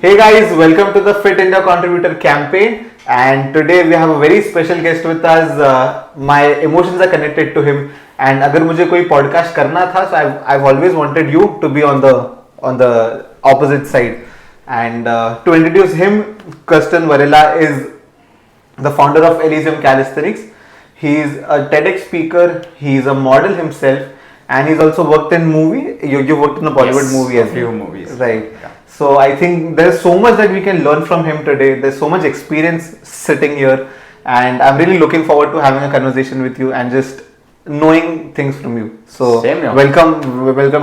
Hey guys, welcome to the Fit India Contributor campaign, and today we have a very special guest with us. My emotions are connected to him, and अगर मुझे कोई podcast करना था, so I've always wanted you to be on the opposite side. And to introduce him, Kirsten Varela is the founder of Elysium Calisthenics. He's a TEDx speaker. He's a model himself, and he's also worked in movie. You worked in a Bollywood movie as a few movies, right? Yeah. So I think there's so much that we can learn from him today. There's so much experience sitting here, and I'm really looking forward to having a conversation with you and just knowing things from you. So same here. Welcome.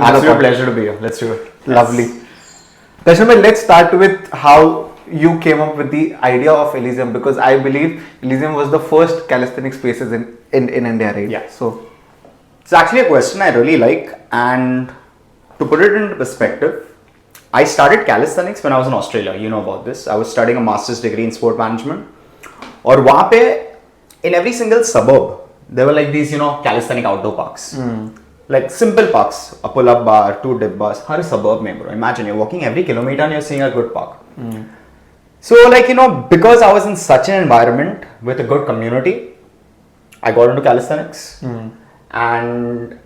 Absolute pleasure to be here. Let's do it. Lovely. Kashmir, let's start with how you came up with the idea of Elysium, because I believe Elysium was the first calisthenics spaces in India, right? Yeah. So it's actually a question I really like, and to put it into perspective, I started calisthenics when I was in Australia. You know about this. I was studying a master's degree in sport management. और वहाँ पे in every single suburb there were like these calisthenic outdoor parks. Like simple parks, a pull-up bar, 2 dip bars. Her suburb में bro. Imagine you're walking every kilometer and you're seeing a good park. So because I was in such an environment with a good community, I got into calisthenics, and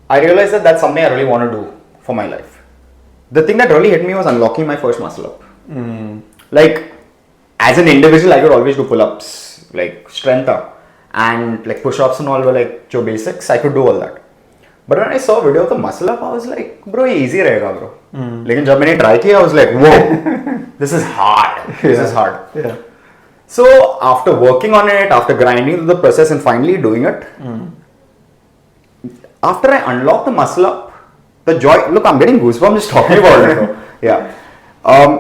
I realized that that's something I really want to do for my life. The thing that really hit me was unlocking my first muscle up. Like, as an individual, I could always do pull-ups, like strength up, and like push-ups and all were like jo basics. I could do all that. But when I saw a video of the muscle up, I was like, bro, ये easy रहेगा bro. लेकिन जब मैंने try किया, I was like, whoa, this is hard. This is hard. Yeah. So after working on it, after grinding the process and finally doing it, after I unlocked the muscle up, the joy, look, I'm getting goosebumps just talking about it. Bro. Yeah.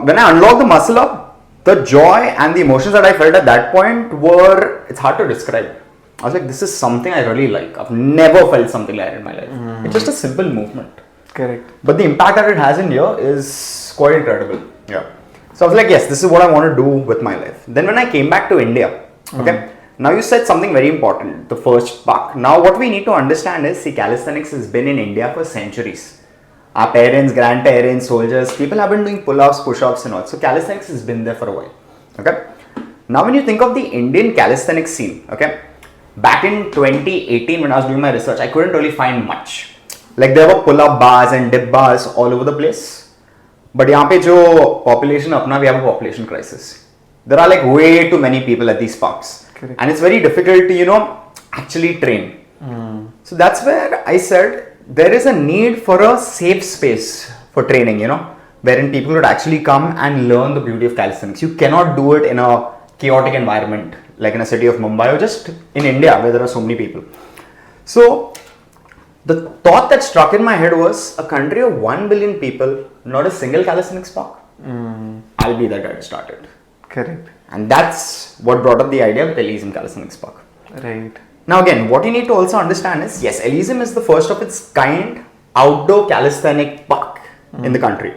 When I unlocked the muscle up, the joy and the emotions that I felt at that point were, it's hard to describe. I was like, this is something I really like. I've never felt something like that in my life. It's just a simple movement. Correct. But the impact that it has in here is quite incredible. Yeah. So I was like, yes, this is what I want to do with my life. Then when I came back to India, okay, now you said something very important, the first park. Now what we need to understand is, see, calisthenics has been in India for centuries. Our parents, grandparents, soldiers, people have been doing pull-ups, push-ups and all. So calisthenics has been there for a while. Okay. Now when you think of the Indian calisthenics scene, okay, back in 2018 when I was doing my research, I couldn't really find much. Like there were pull-up bars and dip bars all over the place. But यहाँ पे जो population अपना, we have a population crisis. There are like way too many people at these parks. Correct. And it's very difficult to, actually train. So that's where I said, there is a need for a safe space for training, wherein people would actually come and learn the beauty of calisthenics. You cannot do it in a chaotic environment, like in a city of Mumbai or just in India where there are so many people. So the thought that struck in my head was, a country of 1 billion people, not a single calisthenics park. I'll be that guy to start it. Correct. And that's what brought up the idea with Elysium Calisthenics Park. Right. Now again, what you need to also understand is, yes, Elysium is the first of its kind outdoor calisthenic park in the country.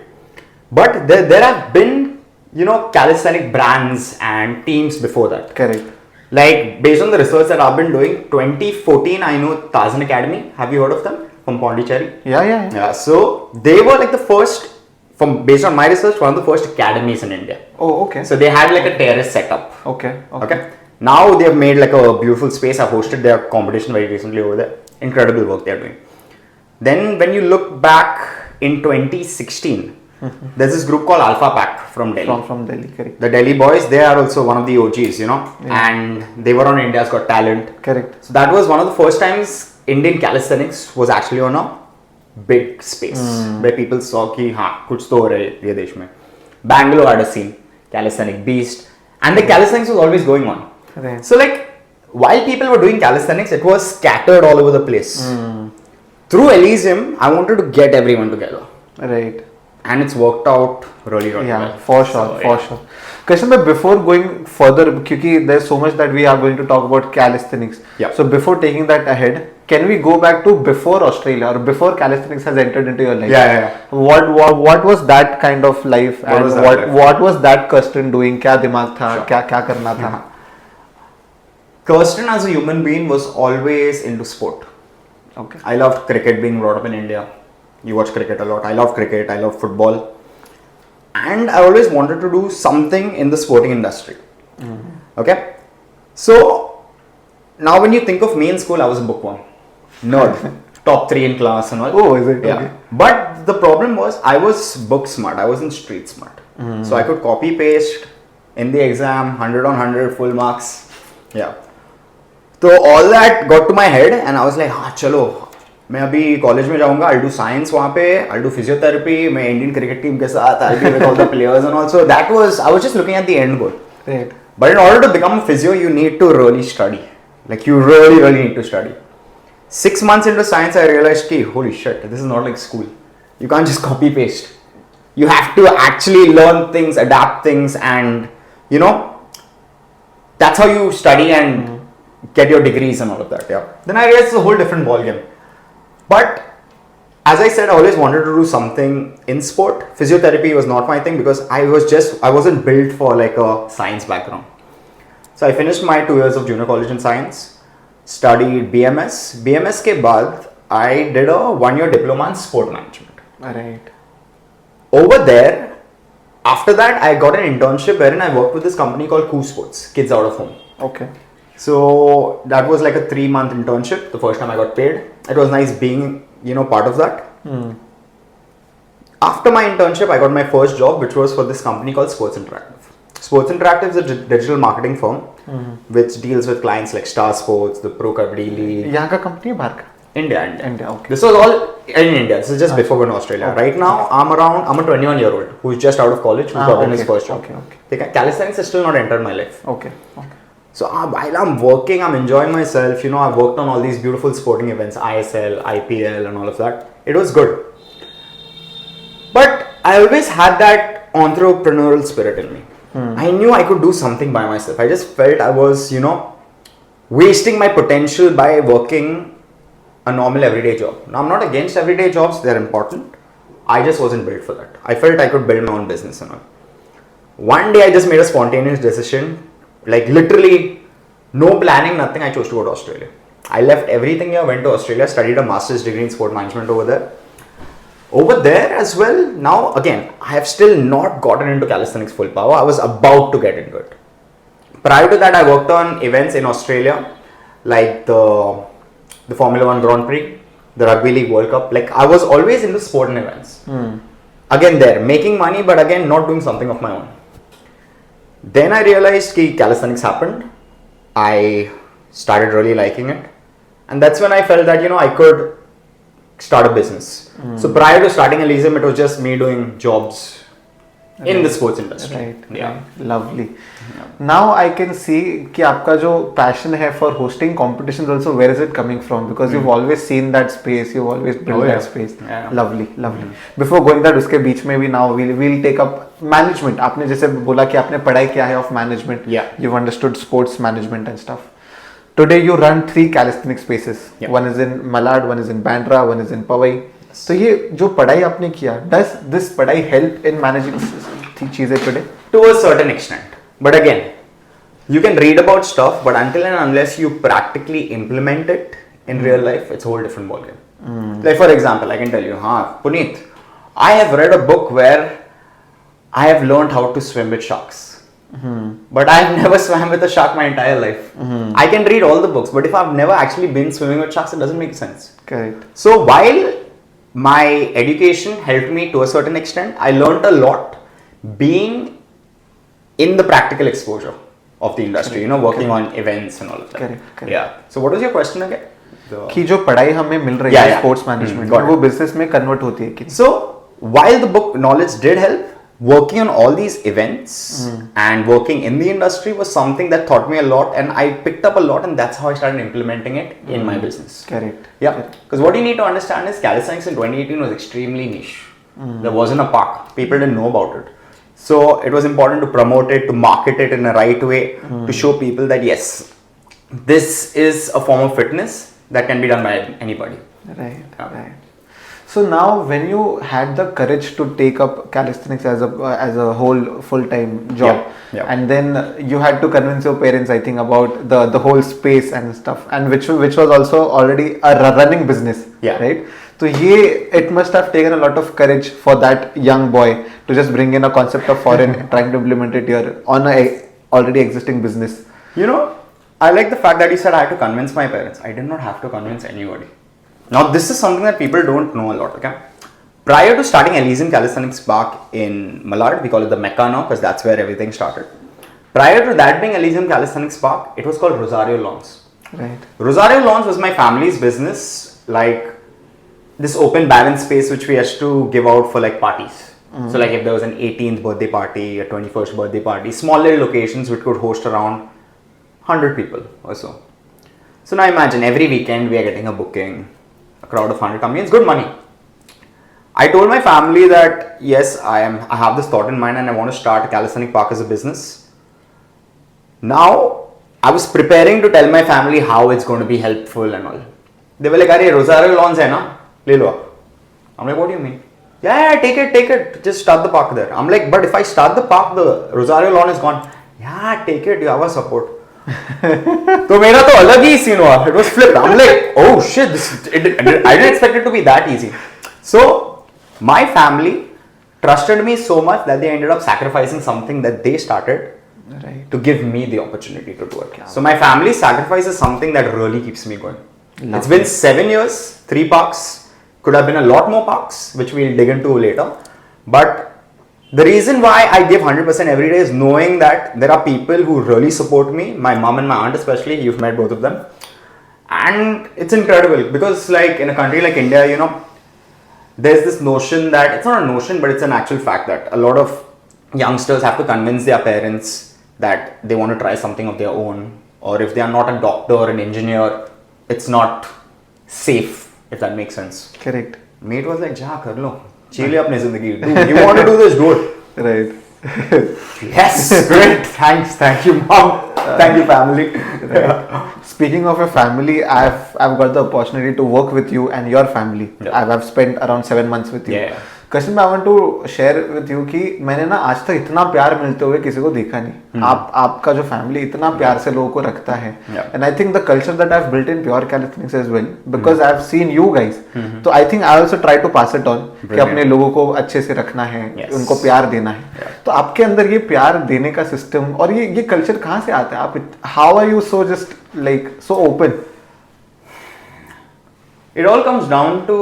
But there have been, calisthenic brands and teams before that. Correct. Like, based on the research that I've been doing, 2014, I know Tarzan Academy. Have you heard of them? From Pondicherry? Yeah. So they were like the first, based on my research, one of the first academies in India. Oh, okay. So they had like a terrace setup. Okay. Now they have made like a beautiful space. I hosted their competition very recently over there. Incredible work they are doing. Then when you look back in 2016, there's this group called Alpha Pack from Delhi. From Delhi, correct. The Delhi boys, they are also one of the OGs, and they were on India's Got Talent. Correct. So that was one of the first times Indian calisthenics was actually on a big space where people saw ki kuch to ho raha hai ye desh mein. Bangalore had a scene, calisthenic beast, and the calisthenics was always going on. Right. So like, while people were doing calisthenics, it was scattered all over the place. Through Elysium, I wanted to get everyone together. Right. And it's worked out really well. Yeah, for sure. Krishnan, before going further, because there's so much that we are going to talk about calisthenics. Yeah. So before taking that ahead, can we go back to before Australia or before calisthenics has entered into your life? Yeah. What was that kind of life, what was that Kirsten doing? क्या दिमाग था? Sure. क्या करना था? Kirsten as a human being was always into sport. Okay. I loved cricket, being brought up in India. You watch cricket a lot. I love cricket. I love football. and I always wanted to do something in the sporting industry. Okay, so now when you think of me in school, I was a bookworm, nerd, top 3 in class and all. Oh, is it? Yeah. Okay. But the problem was I was book smart. I wasn't street smart. So I could copy paste in the exam, 100 on 100, full marks. Yeah. So all that got to my head and I was like, हाँ चलो मैं अभी college में जाऊँगा. I'll do science वहाँ पे. I'll do physiotherapy. मैं Indian cricket team के साथ. I'll be with all the players and also that was I was just looking at the end goal. Right. But in order to become a physio, you need to really study. Like you really need to study. 6 months into science, I realized, ki, holy shit, this is not like school. You can't just copy paste. You have to actually learn things, adapt things, and you know, that's how you study and get your degrees and all of that. Yeah. Then I realized it's a whole different ballgame. But as I said, I always wanted to do something in sport. Physiotherapy was not my thing because I wasn't built for like a science background. So I finished my 2 years of junior college in science, studied BMS. BMS ke baad, I did a 1-year diploma in sport management. Right. Over there, after that, I got an internship wherein I worked with this company called Cool Sports, Kids Out of Home. Okay. So that was like a 3-month internship. The first time I got paid. It was nice being, part of that. After my internship, I got my first job, which was for this company called Sports Interactive. Sports Interactive is a digital marketing firm which deals with clients like Star Sports, the Pro Kabaddi League. यहाँ का company है बाहर का? India. Okay. This was all in India. This is just before going to Australia. Okay. Right now, I'm a 21-year-old who's just out of college, who's gotten his first job. Okay. Calisthenics has still not entered my life. Okay. So while I'm working, I'm enjoying myself. I've worked on all these beautiful sporting events, ISL, IPL and all of that. It was good. But I always had that entrepreneurial spirit in me. I knew I could do something by myself. I just felt I was, wasting my potential by working a normal everyday job. Now, I'm not against everyday jobs. They're important. I just wasn't built for that. I felt I could build my own business and all. One day, I just made a spontaneous decision. Like literally, no planning, nothing. I chose to go to Australia. I left everything here, went to Australia, studied a master's degree in sport management over there. Over there as well, now again, I have still not gotten into calisthenics full power. I was about to get into it. Prior to that, I worked on events in Australia, like the Formula 1 Grand Prix, the Rugby League World Cup. Like I was always into sport and events. Again there, making money, but again, not doing something of my own. Then I realized that calisthenics happened. I started really liking it. And that's when I felt that, I could start a business. So prior to starting Elysium, it was just me doing jobs in the sports industry. Right. Lovely. Now I can see कि आपका जो passion है for hosting competitions also, where is it coming from? Because you've always seen that space, you've always built that space. Yeah. Lovely. Before going that, उसके बीच में भी now we'll take up management. आपने जैसे बोला कि आपने पढ़ाई किया है of management. Yeah. You've understood sports management and stuff. Today you run 3 calisthenic spaces. Yeah. One is in Malad, one is in Bandra, one is in Powai. So ये जो पढ़ाई आपने किया, does this पढ़ाई help in managing चीजें today? To a certain extent. But again, you can read about stuff, but until and unless you practically implement it in real life, it's a whole different ballgame. Like for example, I can tell you, Puneet, I have read a book where I have learned how to swim with sharks. But I have never swam with a shark my entire life. I can read all the books, but if I've never actually been swimming with sharks, it doesn't make sense. Correct. So while my education helped me to a certain extent, I learned a lot being in the practical exposure of the industry, working on events and all of that. Correct. Yeah. So what was your question again? कि जो पढ़ाई हमें मिल रही है sports management में वो business में convert होती है कि So while the book knowledge did help, working on all these events and working in the industry was something that taught me a lot, and I picked up a lot, and that's how I started implementing it in my business. Correct. Yeah. Because what you need to understand is calisthenics in 2018 was extremely niche. There wasn't a park. People didn't know about it. So it was important to promote it, to market it in the right way, to show people that yes, this is a form of fitness that can be done by anybody. Right. So now, when you had the courage to take up calisthenics as a whole full-time job, and then you had to convince your parents, I think, about the whole space and stuff, and which was also already a running business, right? तो ये it must have taken a lot of courage for that young boy to just bring in a concept of foreign trying to implement it here on a already existing business. You know, I like the fact that you said I had to convince my parents. I did not have to convince anybody. Now, this is something that people don't know a lot, okay? Prior to starting Elysium Calisthenics Park in Malad, we call it the Mecca now because that's where everything started. Prior to that being Elysium Calisthenics Park, it was called Rosario Lawns. Right. Rosario Lawns was my family's business, like this open barren space which we used to give out for like parties. So like if there was an 18th birthday party, a 21st birthday party, small little locations which could host around 100 people or so. So now imagine every weekend we are getting a booking, a crowd of 100 coming in, it's good money. I told my family that yes, I have this thought in mind and I want to start a calisthenic park as a business. Now, I was preparing to tell my family how it's going to be helpful and all. They were like, "Arey, Rosario Lawns hai na? Le lo." I'm like, "What do you mean?" Yeah, take it. Just start the park there. I'm like, "But if I start the park, the Rosario Lawn is gone." Yeah, take it. You have our support. So मेरा तो अलग ही scene हुआ. It was flipped. I'm like, "Oh shit! I didn't expect it to be that easy." So my family trusted me so much that they ended up sacrificing something that they started. Right. To give me the opportunity to do it. So my family sacrifice is something that really keeps me going. Lovely. It's been 7 years, 3 parks, could have been a lot more parks, which we'll dig into later. But the reason why I give 100% every day is knowing that there are people who really support me, my mom and my aunt especially, you've met both of them. And it's incredible because like in a country like India, you know, there's this notion that, it's not a notion, but it's an actual fact that a lot of youngsters have to convince their parents that they want to try something of their own, or if they are not a doctor or an engineer, it's not safe, if that makes sense. Correct. Mate was like, "Ja, kar lo. Chile apne zindagi. Dude, you want to do this, do it." Right. Yes, great. Thank you, mom. Thank you, family. Right. Speaking of your family, I've got the opportunity to work with you and your family. Yeah. I've spent around 7 months with you. Yeah. Kirsten, I want to share with you कि मैंने ना आज तक इतना प्यार मिलते हुए किसी को देखा नहीं. आपका जो फैमिली इतना प्यार से लोगों को रखता है. And I think the culture that I've built in pure calisthenics as well, because I've seen you guys. तो I think I also try to pass it on कि अपने लोगों को अच्छे से रखना है, उनको प्यार देना है. तो आपके अंदर ये प्यार देने का सिस्टम और ये कल्चर कहाँ से आता है? आप how are you so just like so open? It all comes down to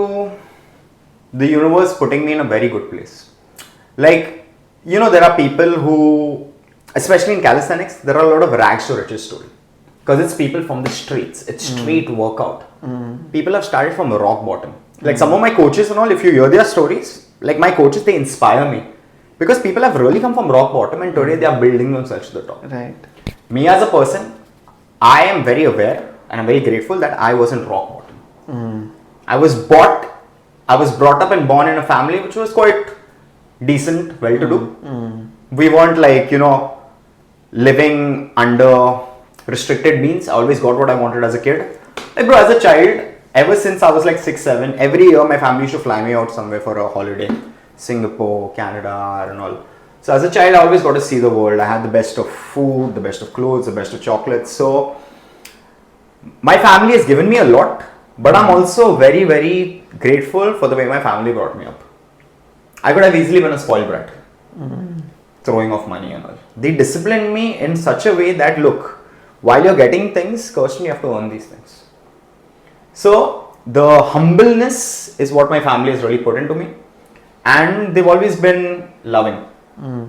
the universe putting me in a very good place. Like, you know, there are people who, especially in calisthenics, there are a lot of rags to riches story. Because it's people from the streets, it's street workout. People have started from rock bottom. Like some of my coaches and all, if you hear their stories, like my coaches, they inspire me. Because people have really come from rock bottom and today they are building themselves to the top. Right. Me as a person, I am very aware and I'm very grateful that I wasn't rock bottom. I was brought up and born in a family which was quite decent, well-to-do. We weren't like, you know, living under restricted means. I always got what I wanted as a kid. Like bro, as a child, ever since I was like 6, 7, every year my family used to fly me out somewhere for a holiday. Singapore, Canada and all. So as a child, I always got to see the world. I had the best of food, the best of clothes, the best of chocolates. So my family has given me a lot. But I'm also very, very grateful for the way my family brought me up. I could have easily been a spoiled brat. Throwing off money and all. They disciplined me in such a way that, look, while you're getting things, Kirsten, you have to earn these things. So, the humbleness is what my family has really put into me. And they've always been loving.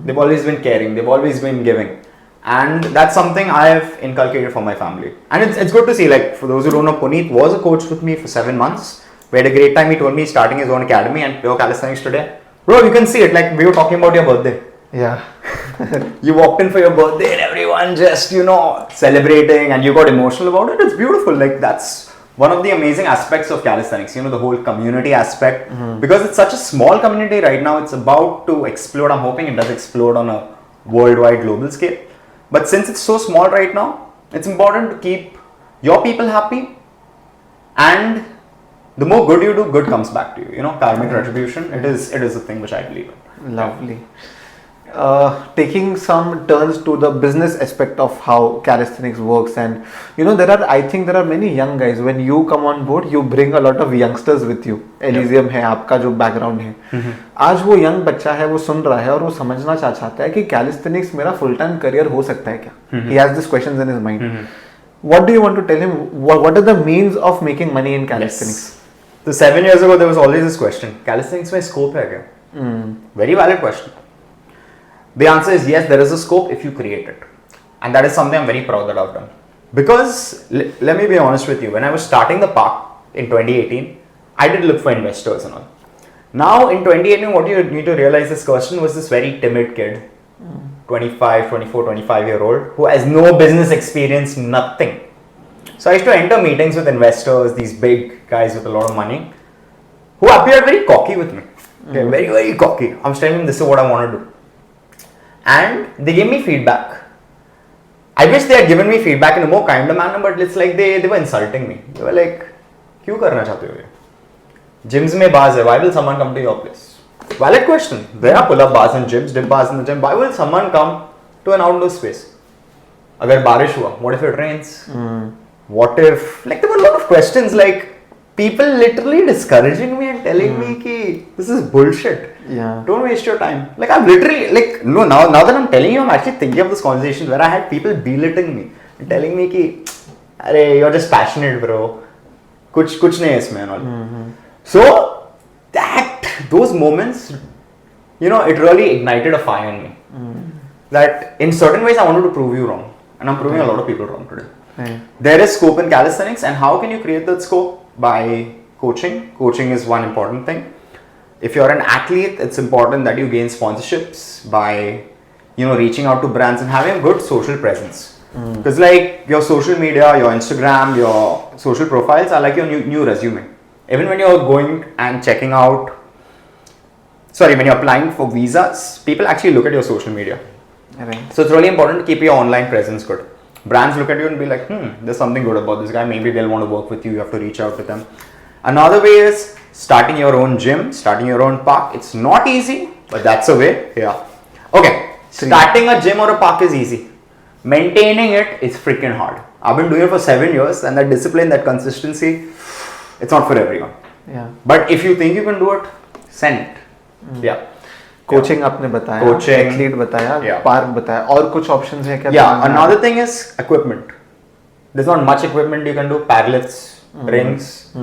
They've always been caring. They've always been giving. And that's something I have inculcated for my family. And it's good to see, like, for those who don't know, Puneet was a coach with me for 7 months. We had a great time. He told me he's starting his own academy and pure calisthenics today. Bro, you can see it, like we were talking about your birthday. Yeah. You walked in for your birthday and everyone just, you know, celebrating and you got emotional about it. It's beautiful. Like, that's one of the amazing aspects of calisthenics, you know, the whole community aspect. Because it's such a small community right now, it's about to explode. I'm hoping it does explode on a worldwide global scale. But since it's so small right now, it's important to keep your people happy, and the more good you do, good comes back to you. You know, karmic retribution. It is a thing which I believe in. Lovely. taking some turns to the business aspect of how calisthenics works, and I think there are many young guys. When you come on board, you bring a lot of youngsters with you. Elysium है आपका जो background है, आज वो young बच्चा है, वो सुन रहा है और वो समझना चाहता है कि calisthenics मेरा full time career हो सकता है क्या? He has these questions in his mind. What do you want to tell him? What are the means of making money in calisthenics? Yes. So 7 years ago there was always this question: calisthenics में scope है क्या? Very valid question. The answer is yes, there is a scope if you create it. And that is something I'm very proud that I've done. Because, let me be honest with you, when I was starting the park in 2018, I did look for investors and all. Now in 2018, what you need to realize, this person was this very timid kid, 25-year-old, who has no business experience, nothing. So I used to enter meetings with investors, these big guys with a lot of money, who appeared very cocky with me. Okay, very, very cocky. I was telling them, this is what I want to do. And they gave me feedback. I wish they had given me feedback in a more kinder manner, but it's like they were insulting me. They were like, क्यों करना चाहते हो ये? Gyms में bars है. Why will someone come to your place? Valid question. There are pull-up bars and gyms, dip bars in the gym. Why will someone come to an outdoor space? अगर बारिश हुआ, what if it rains? What if, like, there were a lot of questions, like people literally discouraging me and telling me ki this is bullshit. Yeah. Don't waste your time. Like, I've literally, like, no, now that I'm telling you, I'm actually thinking of this conversation where I had people belittling me and telling me ki, "Arey, you're just passionate, bro. Kuch nahi hai isme," and all. So those moments, it really ignited a fire in me. That in certain ways I wanted to prove you wrong, and I'm proving a lot of people wrong today. There is scope in calisthenics, and how can you create that scope? By coaching. Coaching is one important thing. If you're an athlete, it's important that you gain sponsorships by, reaching out to brands and having a good social presence. Because like your social media, your Instagram, your social profiles are like your new resume. Even when you're going and checking out, when you're applying for visas, people actually look at your social media. Right. So it's really important to keep your online presence good. Brands look at you and be like, there's something good about this guy. Maybe they'll want to work with you. You have to reach out to them. Another way is starting your own gym, starting your own park. It's not easy, but that's a way. Yeah. Okay. Starting a gym or a park is easy. Maintaining it is freaking hard. I've been doing it for 7 years, and that discipline, that consistency, it's not for everyone. Yeah. But if you think you can do it, send it. Yeah. Coaching आपने बताया, athlete बताया, park बताया, और कुछ options हैं क्या? Yeah, another thing is equipment. There's not much equipment you can do. Parallels, rings,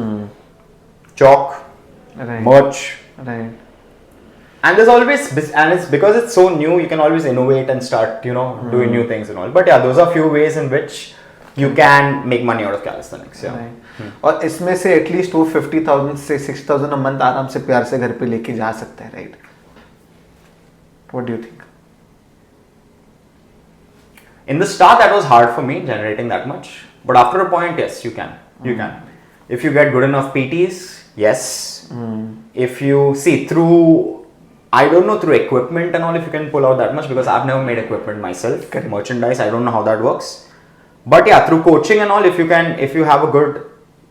chalk, merch. Right. And there's always, and it's because it's so new, you can always innovate and start, doing new things and all. But yeah, those are few ways in which you can make money out of calisthenics. Yeah. Right. और इसमें से at least वो 50,000 से 60,000 a month आराम से प्यार से घर पे लेके जा सकता है, right? What do you think? In the start, that was hard for me, generating that much. But after a point, yes, you can. You can. If you get good enough PTs, yes. If you see through, I don't know, through equipment and all, if you can pull out that much, because I've never made equipment myself. Merchandise, I don't know how that works. But yeah, through coaching and all, if you have a good,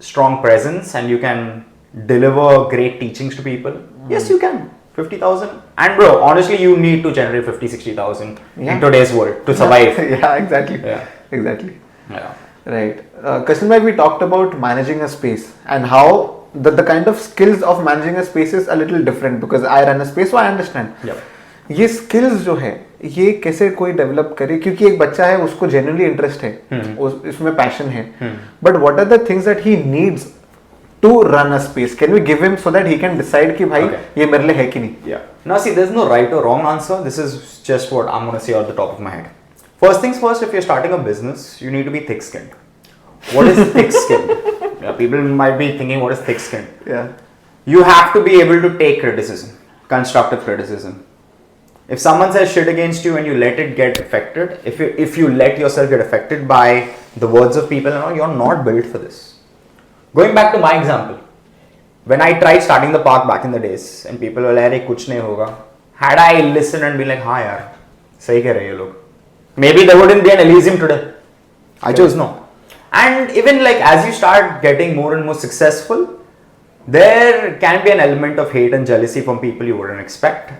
strong presence and you can deliver great teachings to people, yes, you can. 50,000, and bro, honestly, you need to generate 50-60,000 in today's world to survive. Yeah, exactly. Yeah, exactly. Yeah, right. Kirsten, we talked about managing a space and how the kind of skills of managing a space is a little different, because I run a space, so I understand. Yeah. ये skills जो है, ये कैसे कोई develop करे? क्योंकि एक बच्चा है, उसको genuinely इंटरेस्ट है, उसमें पैशन है, but what are the things that he needs to run a space? Can we give him so that he can decide कि भाई ये मेरे लिए है कि नहीं? Yeah. Now see, there's no right or wrong answer. This is just what I'm going to say off the top of my head. First things first, if you're starting a business, you need to be thick-skinned. What is thick-skinned? Yeah, people might be thinking, what is thick-skinned? Yeah. You have to be able to take criticism, constructive criticism. If someone says shit against you and you let it get affected, if you let yourself get affected by the words of people and all, you're not built for this. Going back to my example, when I tried starting the park back in the days and people were like, kuch nahi hoga, had I listened and been like, हाँ यार, सही कह रहे हैं ये लोग, maybe there wouldn't be an Elysium today. I chose no. And even like as you start getting more and more successful, there can be an element of hate and jealousy from people you wouldn't expect.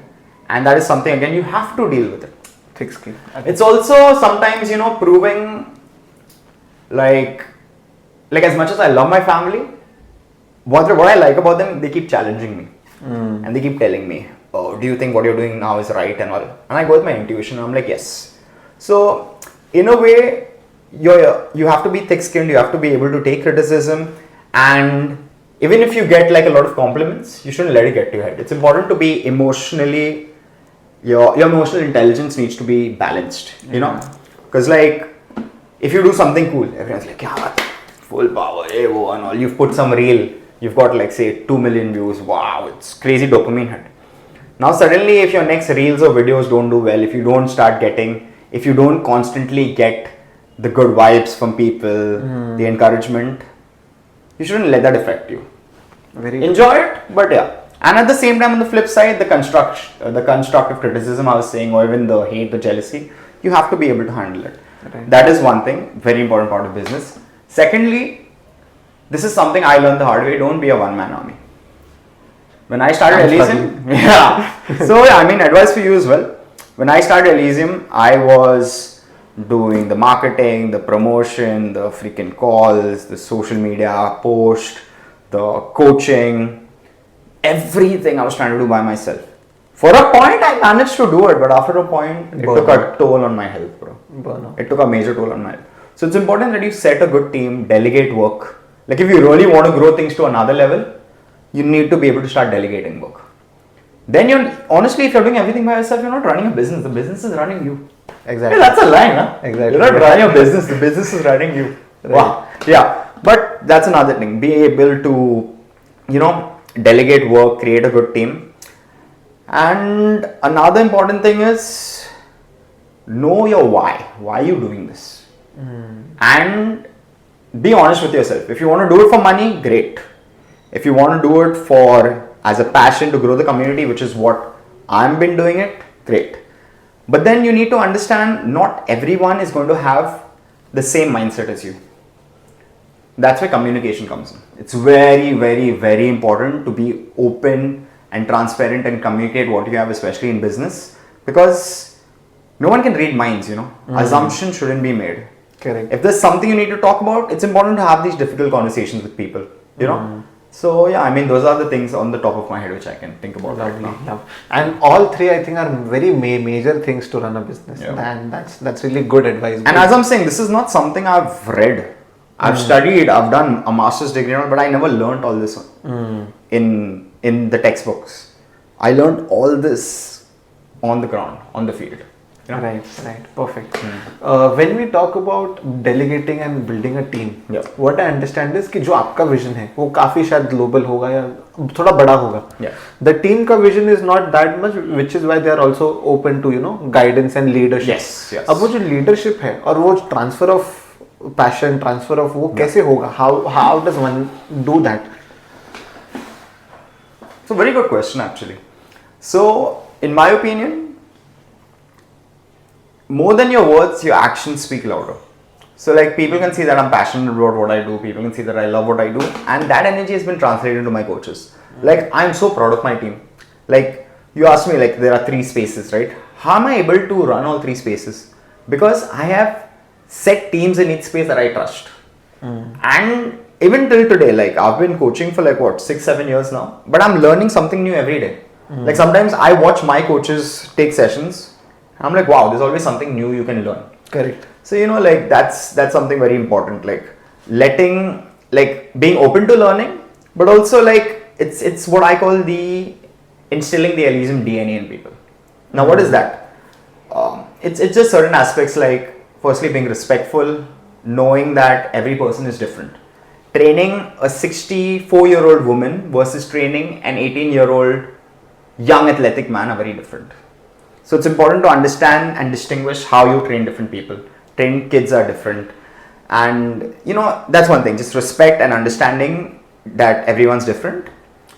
and that is something again you have to deal with it. Thick skin. It's also sometimes proving like as much as I love my family, what I like about them, they keep challenging me and they keep telling me, oh, do you think what you're doing now is right and all? And I go with my intuition and I'm like, yes. So in a way, you have to be thick-skinned, you have to be able to take criticism, and even if you get like a lot of compliments, you shouldn't let it get to your head. It's important to be emotionally, your emotional intelligence needs to be balanced, because like if you do something cool, everyone's like, yeah, full power, hey, wo, and all. You've put some reel, you've got like say 2 million views, wow, it's crazy dopamine hit. Now suddenly if your next reels or videos don't do well, if you don't constantly get the good vibes from people, the encouragement, you shouldn't let that affect you. Enjoy it, but yeah. And at the same time, on the flip side, the constructive criticism I was saying, or even the hate, the jealousy, you have to be able to handle it. Right. That is one thing, very important part of business. Secondly, this is something I learned the hard way. Don't be a one-man army. When I started Elysium, advice for you as well. When I started Elysium, I was doing the marketing, the promotion, the freaking calls, the social media post, the coaching, everything I was trying to do by myself. For a point, I managed to do it, but after a point, it took a toll on my health, bro. It took a major toll on my health. So it's important that you set a good team, delegate work. Like if you really want to grow things to another level, you need to be able to start delegating work. Then honestly, if you're doing everything by yourself, you're not running a business. The business is running you. Exactly. Yeah, that's a line, huh? Exactly. You're not running a business. The business is running you. Right. Wow. Yeah. But that's another thing. Be able to, delegate work, create a good team. And another important thing is know your why. Why are you doing this? And be honest with yourself. If you want to do it for money, great. If you want to do it as a passion to grow the community, which is what I've been doing it, great. But then you need to understand not everyone is going to have the same mindset as you. That's where communication comes in. It's very, very, very important to be open and transparent and communicate what you have, especially in business, because no one can read minds, Assumptions shouldn't be made. Correct. If there's something you need to talk about, it's important to have these difficult conversations with people, So those are the things on the top of my head which I can think about right now. And all three, I think, are very major things to run a business, and that's really good advice. And as I'm saying, this is not something I've read. I've studied. I've done a master's degree, but I never learned all this in the textbooks. I learned all this on the ground, on the field. Right, perfect. When we talk about delegating and building a team, what I understand is कि जो आपका vision है वो काफी शायद global होगा या थोड़ा बड़ा होगा. The team का vision is not that much, which is why they are also open to guidance and leadership. Yes. अब वो जो leadership है और वो transfer of passion, transfer of वो कैसे होगा? How does one do that? It's a very good question actually. So in my opinion, more than your words, your actions speak louder. So like people can see that I'm passionate about what I do, people can see that I love what I do, and that energy has been translated into my coaches. Like I'm so proud of my team. Like you asked me, like there are 3 spaces, right? How am I able to run all 3 spaces? Because I have set teams in each space that I trust. And even till today, like I've been coaching for 6-7 years now, but I'm learning something new every day. Like sometimes I watch my coaches take sessions. I'm like, wow, there's always something new you can learn. Correct. So, that's something very important. Like being open to learning, but also it's what I call instilling the Elysium DNA in people. Now, what is that? It's just certain aspects like, firstly, being respectful, knowing that every person is different. Training a 64-year-old woman versus training an 18-year-old young athletic man are very different. So it's important to understand and distinguish how you train different people. Trained kids are different. And that's one thing, just respect and understanding that everyone's different.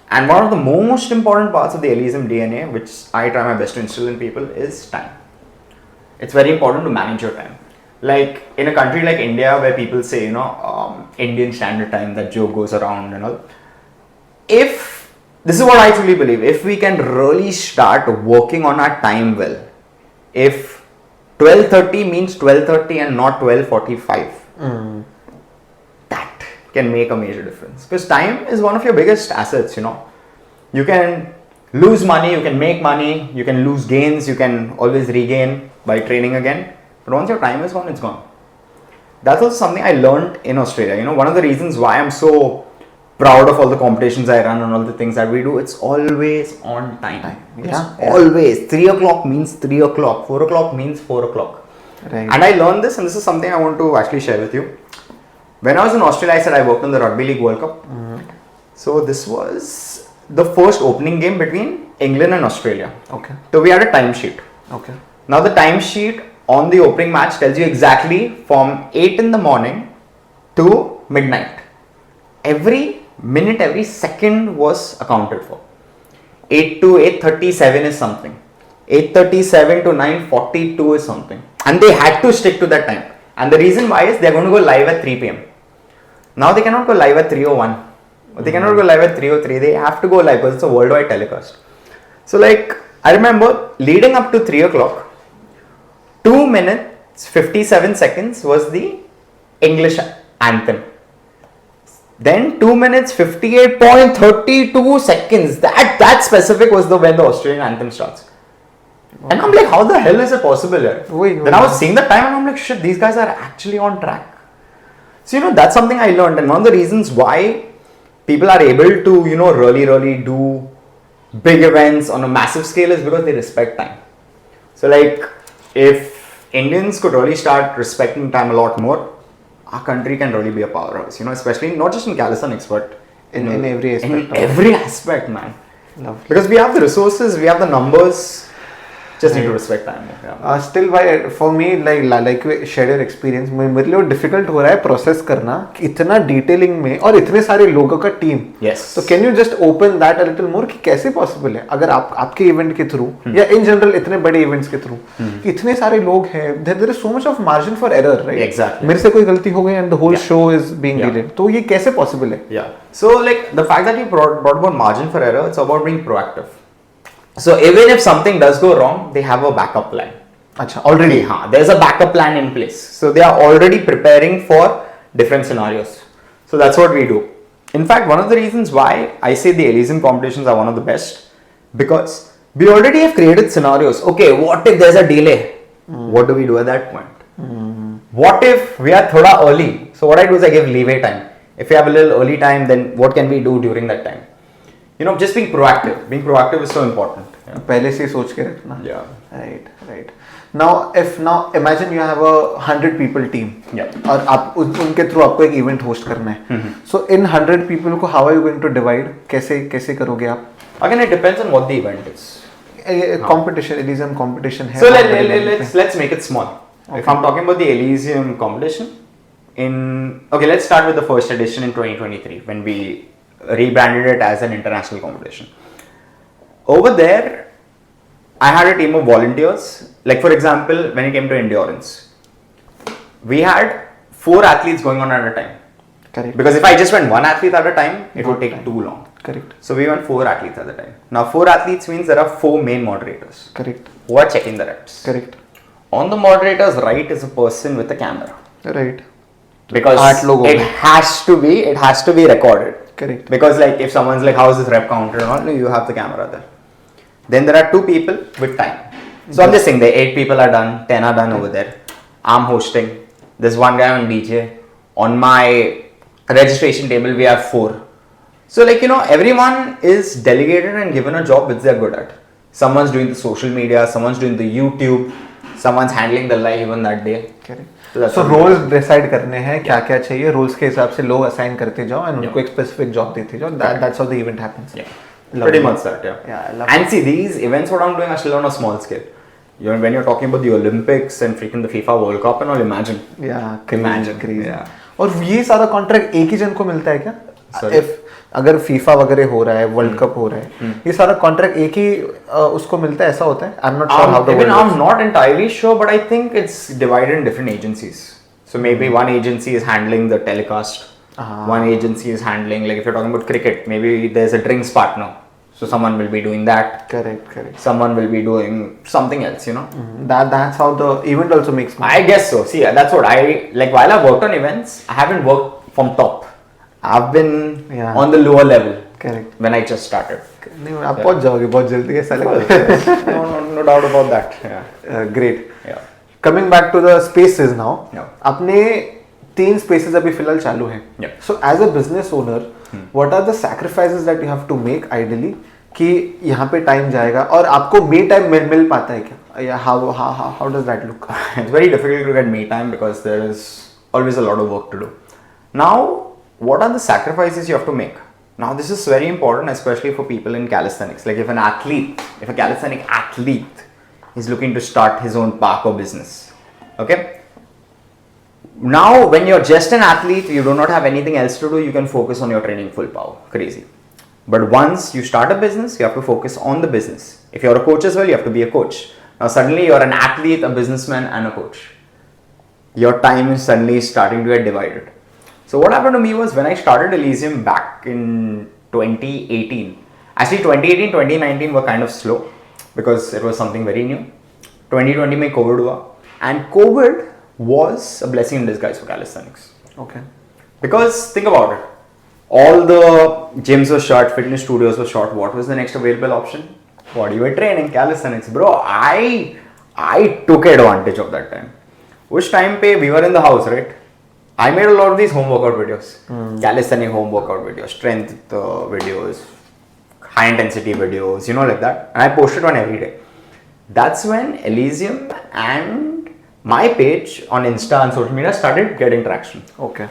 And one of the most important parts of the Elysium DNA, which I try my best to instill in people, is time. It's very important to manage your time. Like in a country like India where people say, Indian Standard Time, that joke goes around and all. If this is what I truly believe. If we can really start working on our time well, if 12:30 means 12:30 and not 12:45, that can make a major difference. Because time is one of your biggest assets, you know. You can lose money, you can make money, you can lose gains, you can always regain by training again. But once your time is gone, it's gone. That was something I learned in Australia. You know, one of the reasons why I'm so proud of all the competitions I run and all the things that we do, it's always on time. Always. 3 o'clock means 3 o'clock. 4 o'clock means 4 o'clock. Right. And I learned this, and this is something I want to actually share with you. When I was in Australia, I said I worked on the Rugby League World Cup. So this was the first opening game between England and Australia. Okay. So we had a timesheet. Okay. Now the timesheet on the opening match tells you exactly from 8 in the morning to midnight. Every minute, every second was accounted for. 8 to 8:37 is something. 8:37 to 9:42 is something. And they had to stick to that time. And the reason why is they're going to go live at 3 p.m. Now they cannot go live at 3:01. They cannot go live at 3:03. They have to go live because it's a worldwide telecast. So like, I remember leading up to 3 o'clock, 2 minutes 57 seconds was the English anthem. Then 2 minutes 58.32 seconds. That specific was when the Australian anthem starts. And I'm like, how the hell is it possible here? Then I was seeing the time and I'm like, shit, these guys are actually on track. So, you know, that's something I learned. And one of the reasons why people are able to, you know, really do big events on a massive scale is because they respect time. So like, if Indians could really start respecting time a lot more, our country can really be a powerhouse, you know, especially not just in calisthenics, but in every aspect. In every aspect, man. Lovely. Because we have the resources, we have the numbers, just need to respect time. Yeah. Still, why for me, like you share your experience, मेरे लिए difficult हो रहा है process करना इतना detailing में और इतने सारे लोगों का team. Yes. So can you just open that a little more कि कैसे possible है अगर आपके event के through या in general इतने बड़े events के through इतने सारे लोग हैं, there is so much of margin for error, right? Exactly. मेरे से कोई गलती हो गई and the whole show is being deleted. तो ये कैसे possible है? Yeah. So like the fact that you brought about margin for error, it's about being proactive. So even if something does go wrong, they have a backup plan. अच्छा, already. There's a backup plan in place. So they are already preparing for different scenarios. So that's what we do. In fact, one of the reasons why I say the Elysium competitions are one of the best, because we already have created scenarios. Okay, what if there's a delay? What do we do at that point? What if we are thoda early? So what I do is I give leeway time. If we have a little early time, then what can we do during that time? You know, just being proactive. Being proactive is so important. पहले से सोच के रखना. Yeah. Right. Now imagine you have a 100 people team. Yeah. और आप उनके through आपको एक event host करना है. So in 100 people को how are you going to divide? कैसे करोगे आप? Again, it depends on what the event is. Competition, Elysium competition है. So let's make it small. Okay. If I'm talking about the Elysium competition, let's start with the first edition in 2023 when we rebranded it as an international competition. Over there, I had a team of volunteers. Like for example, when it came to endurance, we had 4 athletes going on at a time. Correct. Because if I just went 1 athlete at a time, it would take too long. Correct. So we went 4 athletes at a time. Now 4 athletes means there are 4 main moderators. Correct. Who are checking the reps. Correct. On the moderator's right is a person with a camera. Right. Because it has to be recorded. Correct. Because like if someone's like, how is this rep counted and all, you have the camera there. Then there are 2 people with time. So I'm just saying that 8 people are done, 10 are done over there. I'm hosting. There's 1 guy on DJ. On my registration table we have 4. So like, you know, everyone is delegated and given a job which they're good at. Someone's doing the social media, someone's doing the YouTube, someone's handling the live on that day. Correct. So roles decide करने हैं क्या चाहिए, roles के हिसाब से लोग assign करते जाओ and उनको एक स्पेसिफिक जॉब देते जाओ. That's how the event happens. Pretty much that. And see, these events what I'm doing are still on a small scale. When you're talking about the Olympics and freaking the FIFA World Cup and all, imagine. Crazy. और ये सारा contract एक ही जन को मिलता है क्या? If अगर फीफा वगैरह हो रहा है, वर्ल्ड कप हो रहा है, ये सारा कॉन्ट्रैक्ट एक ही उसको मिलता है, ऐसा होता है? I'm not sure how the world I'm not entirely sure, but I think it's divided in different agencies. So maybe one agency is handling the telecast, one agency is handling, like if you're talking about cricket, maybe there's a drinks partner So someone will be doing that. Correct. Someone will be doing something else, you know. That's how the event also makes money. I guess so. See, that's what I like. While I've worked on events, I haven't worked from top. I've been on the lower level. Correct. When I just started. नहीं आप पहुंच जाओगे बहुत जल्दी ऐसा लगता है. No doubt about that. Yeah. Great. Yeah. Coming back to the spaces now. Yeah. अपने 3 spaces अभी फिलहाल चालू हैं. Yeah. So as a business owner, what are the sacrifices that you have to make ideally कि यहाँ पे time जाएगा और आपको me time मिल पाता है क्या? Yeah, how does that look? It's very difficult to get me time because there is always a lot of work to do. Now, what are the sacrifices you have to make? Now, this is very important, especially for people in calisthenics. Like if a calisthenic athlete is looking to start his own park or business, okay? Now, when you're just an athlete, you do not have anything else to do, you can focus on your training full power. Crazy. But once you start a business, you have to focus on the business. If you're a coach as well, you have to be a coach. Now, suddenly you're an athlete, a businessman, and a coach. Your time is suddenly starting to get divided. So what happened to me was when I started Elysium back in 2018. Actually, 2018, 2019 were kind of slow because it was something very new. 2020 में COVID हुआ, and COVID was a blessing in disguise for calisthenics. Okay. Because think about it, all the gyms were shut, fitness studios were shut. What was the next available option? Body weight training, calisthenics, bro. I took advantage of that time. Which time pe we were in the house, right? I made a lot of these home workout videos, calisthenic home workout videos, strength videos, high intensity videos, you know, like that. And I posted one every day. That's when Elysium and my page on Insta and social media started getting traction. Okay.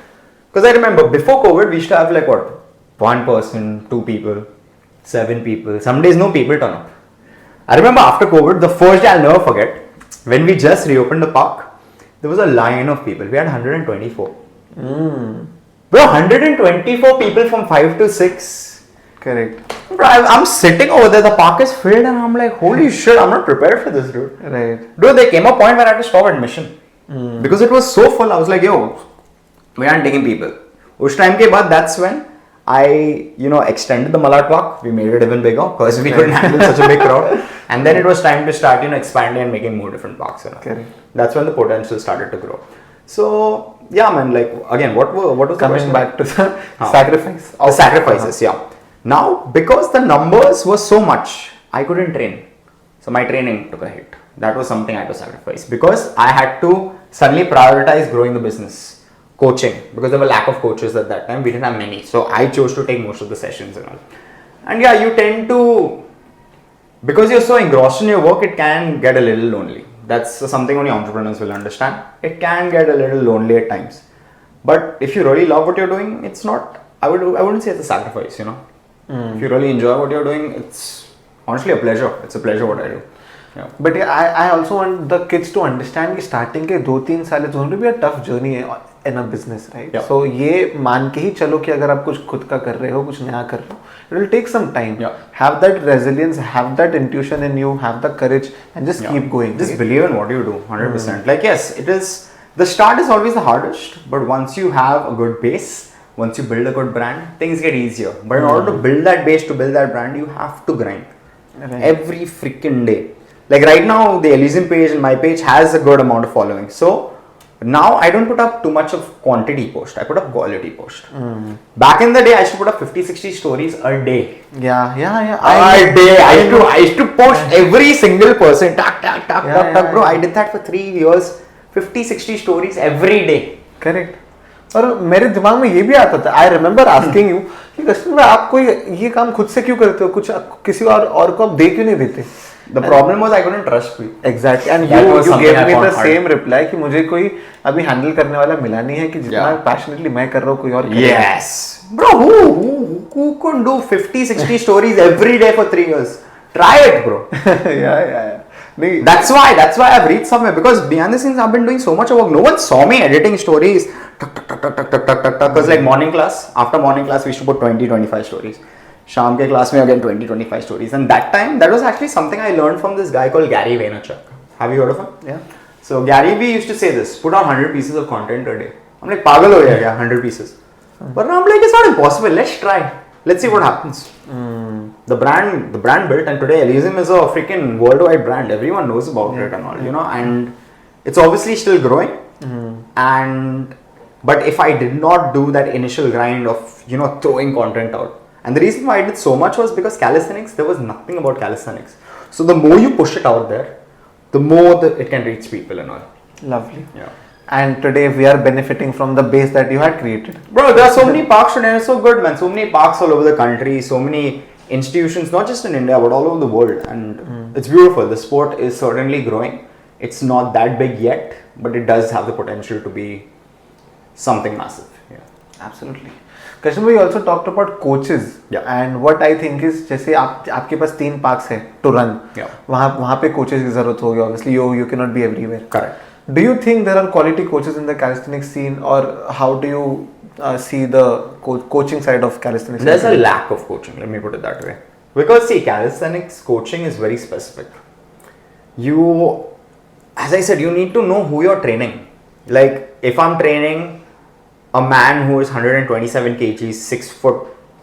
Because I remember before COVID, we used to have like what? 1 person, 2 people, 7 people. Some days no people turn up. I remember after COVID, the first day I'll never forget, when we just reopened the park, there was a line of people. We had 124. Bro, 124 people from 5 to 6. Correct. Bro, I'm sitting over there, the park is filled, and I'm like, holy shit, I'm not prepared for this, dude. Right. Dude, there came a point where I had to stop admission. Because it was so full. I was like, yo, we aren't taking people. Ush time ke baad, that's when I, extended the Malad Park. We made it even bigger because we couldn't handle such a big crowd. And then it was time to start, expanding and making more different parks. Correct. That's when the potential started to grow. So, yeah, man, like, again, what was coming back to the sacrifice? The sacrifices, yeah. Now, because the numbers were so much, I couldn't train. So, my training took a hit. That was something I had to sacrifice because I had to suddenly prioritize growing the business. Coaching, because there were lack of coaches at that time. We didn't have many. So, I chose to take most of the sessions and all. And yeah, you tend to, because you're so engrossed in your work, it can get a little lonely. That's something only entrepreneurs will understand. It can get a little lonely at times. But if you really love what you're doing, it's not, I wouldn't say it's a sacrifice, If you really enjoy what you're doing, it's honestly a pleasure. It's a pleasure what I do. Yeah. But yeah, I also want the kids to understand that starting के 2-3 साल it's going to be a tough journey in a business, right? Yeah. So ये मान के ही चलो कि अगर आप कुछ खुद का कर रहे हो, कुछ नया कर रहे हो, it will take some time. Yeah. Have that resilience, have that intuition in you, have the courage, and just keep going. Just believe in what you do, 100%. Like yes, it is. The start is always the hardest, but once you have a good base, once you build a good brand, things get easier. But in order to build that base, to build that brand, you have to grind every freaking day. Like right now, the Elysium page and my page has a good amount of following. So now I don't put up too much of quantity post. I put up quality post. Back in the day, I used to put up 50-60 stories a day. Yeah. I used to post every single person. Tak, bro. I did that for 3 years. 50-60 stories every day. Correct. और मेरे दिमाग में ये भी आता था. I remember asking you कि कृष्ण भाई आप कोई ये काम खुद से क्यों करते हो? कुछ किसी और को आप दे क्यों नहीं देते? The problem was I couldn't trust people. Exactly, and you gave me the same reply कि मुझे कोई अभी handle करने वाला मिला नहीं है कि जितना passionately मैं कर रहा हूँ कोई और करे. Yes, bro. Who could do 50-60 stories every day for 3 years? Try it, bro. Yeah. That's why I've reached somewhere, because behind the scenes I've been doing so much work. No one saw me editing stories. Because like after morning class we used to put 20-25 stories. Sham ke class mein again 20-25 stories. And that time, that was actually something I learned from this guy called Gary Vaynerchuk. Have you heard of him? Yeah. So Gary V used to say this, put out 100 pieces of content a day. I'm like, pagal ho gaya, 100 pieces. But I'm like, it's not impossible. Let's try. Let's see what happens. the brand built, and today Elysium is a freaking worldwide brand. Everyone knows about it and all, you know, and it's obviously still growing. And but if I did not do that initial grind of, you know, throwing content out, and the reason why I did so much was because calisthenics, there was nothing about calisthenics. So the more you push it out there, the more that it can reach people and all. Lovely. Yeah. And today we are benefiting from the base that you had created. Bro, there are so many parks today, and it's so good, man. So many parks all over the country, so many institutions, not just in India, but all over the world. And it's beautiful. The sport is certainly growing. It's not that big yet, but it does have the potential to be something massive. Yeah. Absolutely. Krishna, we also talked about coaches. Yeah. And what I think is, जैसे आपके पास 3 parks है to run. Yeah. वहाँ पे coaches की ज़रूरत होगी. Obviously, you cannot be everywhere. Correct. Do you think there are quality coaches in the calisthenics scene, or how do you see the coaching side of calisthenics? There's a lack of coaching, let me put it that way. Because see, calisthenics coaching is very specific. You, as I said, you need to know who you're training. Like, if I'm training a man who is 127 kgs,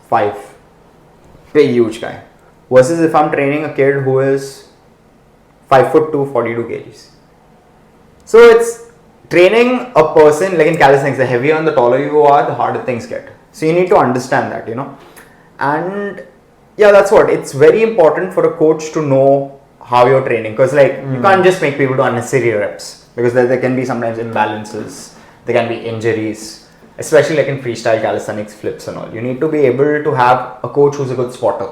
6'5", big huge guy, versus if I'm training a kid who is 5'2", 42 kgs. So it's training a person, like in calisthenics, the heavier and the taller you are, the harder things get. So you need to understand that, you know. And yeah, that's what. It's very important for a coach to know how you're training. Because like, you can't just make people do unnecessary reps. Because there can be sometimes imbalances. There can be injuries. Especially like in freestyle calisthenics, flips and all. You need to be able to have a coach who's a good spotter.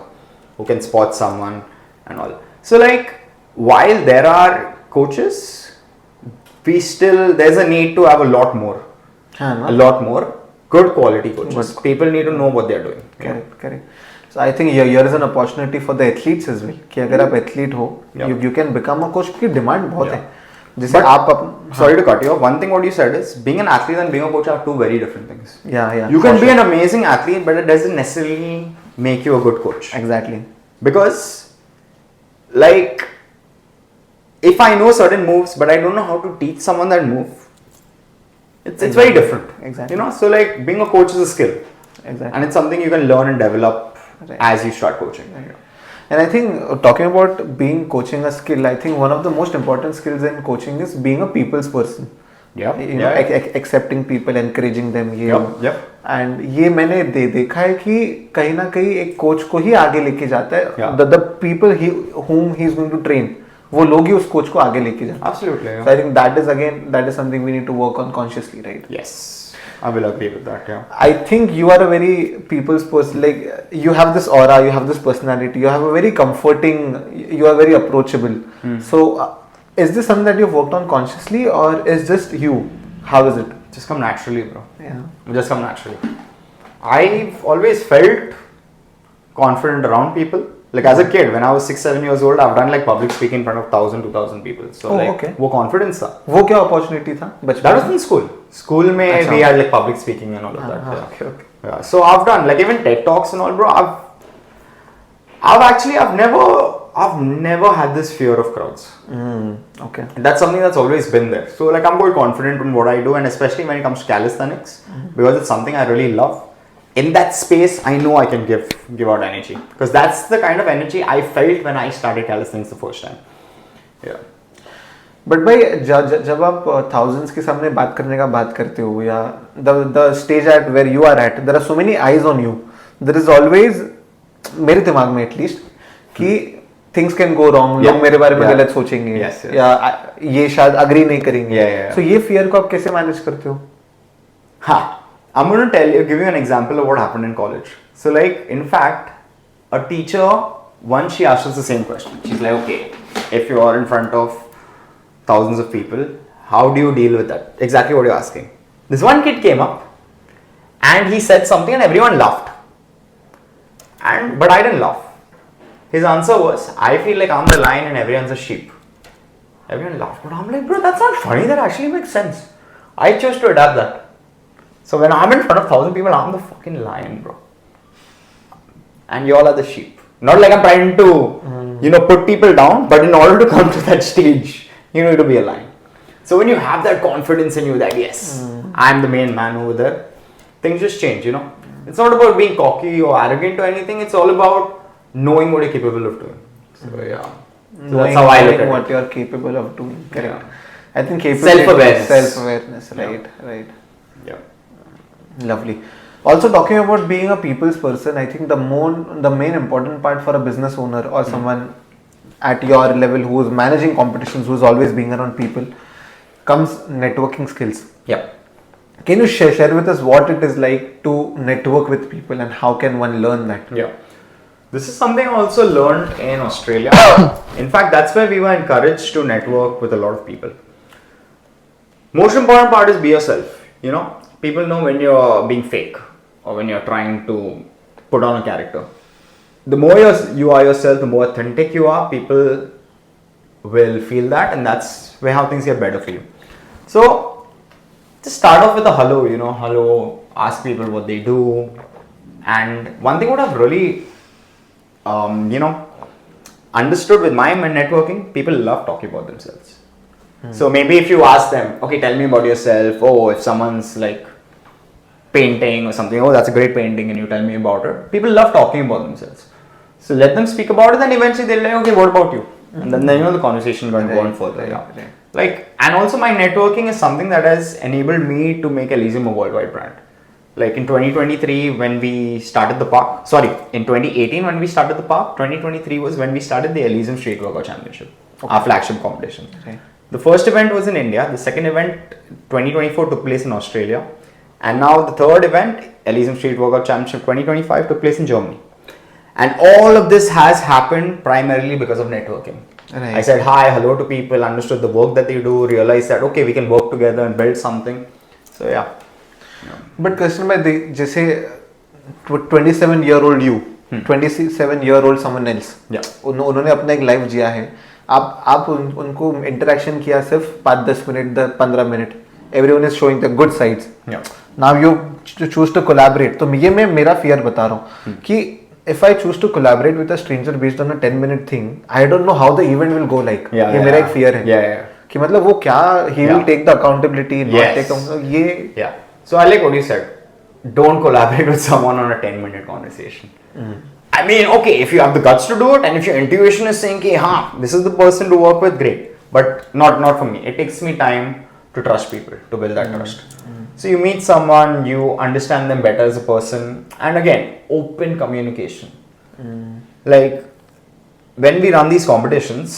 Who can spot someone and all. So like, while there are coaches, there's a need to have a lot more. A lot more good quality coaches. People need to know what they're doing. Correct. So I think here is an opportunity for the athletes as well. कि अगर आप athlete हो, you can become a coach की demand बहुत है. जिसे आप sorry to cut you off. One thing what you said is being an athlete and being a coach are two very different things. Yeah. You can be an amazing athlete, but it doesn't necessarily make you a good coach. Exactly. Because like, if I know certain moves, but I don't know how to teach someone that move, it's very different. Exactly. You know, so like being a coach is a skill. Exactly. And it's something you can learn and develop as you start coaching. Right. And I think talking about coaching a skill, I think one of the most important skills in coaching is being a people's person. Yeah. You know, accepting people, encouraging them. Yep. And ये मैंने देखा है कि कहीं ना कहीं एक coach को ही आगे लेके जाता है. Yeah. The people whom he is going to train, वो लोग ही उस कोच को आगे लेके जाते हैं. Absolutely. Yeah. So I think that is something we need to work on consciously, right? Yes, I will agree with that. Yeah. I think you are a very people's person. Like, you have this aura, you have this personality, you have a very comforting, you are very approachable. So is this something that you've worked on consciously, or is just you? How is it? Just come naturally, bro. Yeah. Just come naturally. I've always felt confident around people. Like as a kid, when I was 6-7 years old, I've done like public speaking in front of 1,000-2,000 people. So वो confidence था. वो क्या opportunity था? That was in school. School में we had like public speaking and all of that. Okay. Yeah. So I've done like even TED Talks and all, bro. I've never had this fear of crowds. Okay. That's something that's always been there. So like I'm quite confident in what I do, and especially when it comes to calisthenics, because it's something I really love. In that space, I know I can give out energy, because that's the kind of energy I felt when I started calisthenics the first time. Yeah. But भाई जब आप thousands के सामने बात करने का बात करते हो, या the stage at where you are at, there are so many eyes on you. There is always, मेरे दिमाग में at least, कि things can go wrong. लोग मेरे बारे में गलत सोचेंगे, या ये शायद agree नहीं करेंगे. So ये fear को आप कैसे manage करते हो? हाँ. I'm going to give you an example of what happened in college. So like, in fact, a teacher, once she asked us the same question. She's like, okay, if you are in front of thousands of people, how do you deal with that? Exactly what you're asking. This one kid came up and he said something and everyone laughed. But I didn't laugh. His answer was, I feel like I'm the lion and everyone's a sheep. Everyone laughed. But I'm like, bro, that's not funny. That actually makes sense. I chose to adapt that. So when I'm in front of 1,000 people, I'm the fucking lion, bro. And you all are the sheep. Not like I'm trying to, put people down, but in order to come to that stage, you need to be a lion. So when you have that confidence in you that, yes, I'm the main man over there, things just change, It's not about being cocky or arrogant or anything. It's all about knowing what you're capable of doing. So yeah, so Knowing, that's how I look knowing at what it. you're capable of doing. Correct. Yeah. I think Self-awareness. Self-awareness. Right. Right. Yeah. Lovely. Also, talking about being a people's person, I think the main important part for a business owner or someone at your level who is managing competitions, who's always being around people, comes networking skills. Yeah. Can you share with us what it is like to network with people and how can one learn that? Yeah. This is something I also learned in Australia. In fact, that's where we were encouraged to network with a lot of people. Most important part is be yourself. You know, people know when you're being fake or when you're trying to put on a character. The more you are yourself, the more authentic you are, people will feel that, and that's where how things get better for you. So just start off with a hello, hello, ask people what they do. And one thing what I've really understood with my networking, people love talking about themselves. So maybe if you ask them, okay, tell me about yourself. Oh, if someone's like painting or something, oh, that's a great painting, and you tell me about it. People love talking about themselves. So let them speak about it, and eventually they'll like, okay, what about you? And then the conversation going to go on further. Right. Like, and also my networking is something that has enabled me to make Elysium a worldwide brand. Like in 2023 when we started the park, in 2018 when we started the park, 2023 was when we started the Elysium Street Workout Championship, our flagship competition. Okay. The first event was in India, the second event 2024 took place in Australia, and now the third event, Elysium Street Workout Championship 2025, took place in Germany. And all of this has happened primarily because of networking. Right. I said hi, hello to people, understood the work that they do, realized that okay, we can work together and build something. So yeah. But Kirsten bhai, जैसे 27-year-old you, 27-year-old someone else, Yeah. उन्होंने अपना एक life जिया है. आप उनको interaction किया सिर्फ 5-10 minute 15 minute. Everyone is showing the good sides. Yeah. Now you choose to collaborate. तो ये मैं मेरा fear बता रहा हूँ कि if I choose to collaborate with a stranger based on a 10-minute thing, I don't know how the event will go like. ये मेरा एक fear है. Yeah. कि मतलब वो क्या he will take the accountability, not Yes. take ये. Yeah. So I like what you said. Don't collaborate with someone on a 10-minute conversation. I mean, okay, if you have the guts to do it, and if your intuition is saying, "Hey, this is the person to work with," great. But not for me. It takes me time to trust people, to build that trust. So you meet someone, you understand them better as a person, and again, open communication. Like when we run these competitions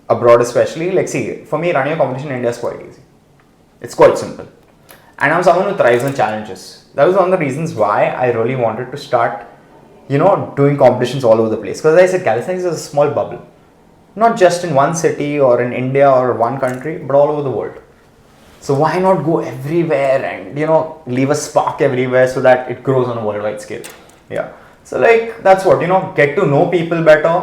abroad, especially, like see, for me, running a competition in India is quite easy. It's quite simple. And I'm someone who thrives on challenges. That was one of the reasons why I really wanted to start, doing competitions all over the place. Because as I said, calisthenics is a small bubble. Not just in one city or in India or one country, but all over the world. So why not go everywhere and, leave a spark everywhere so that it grows on a worldwide scale. Yeah. So like, that's what, get to know people better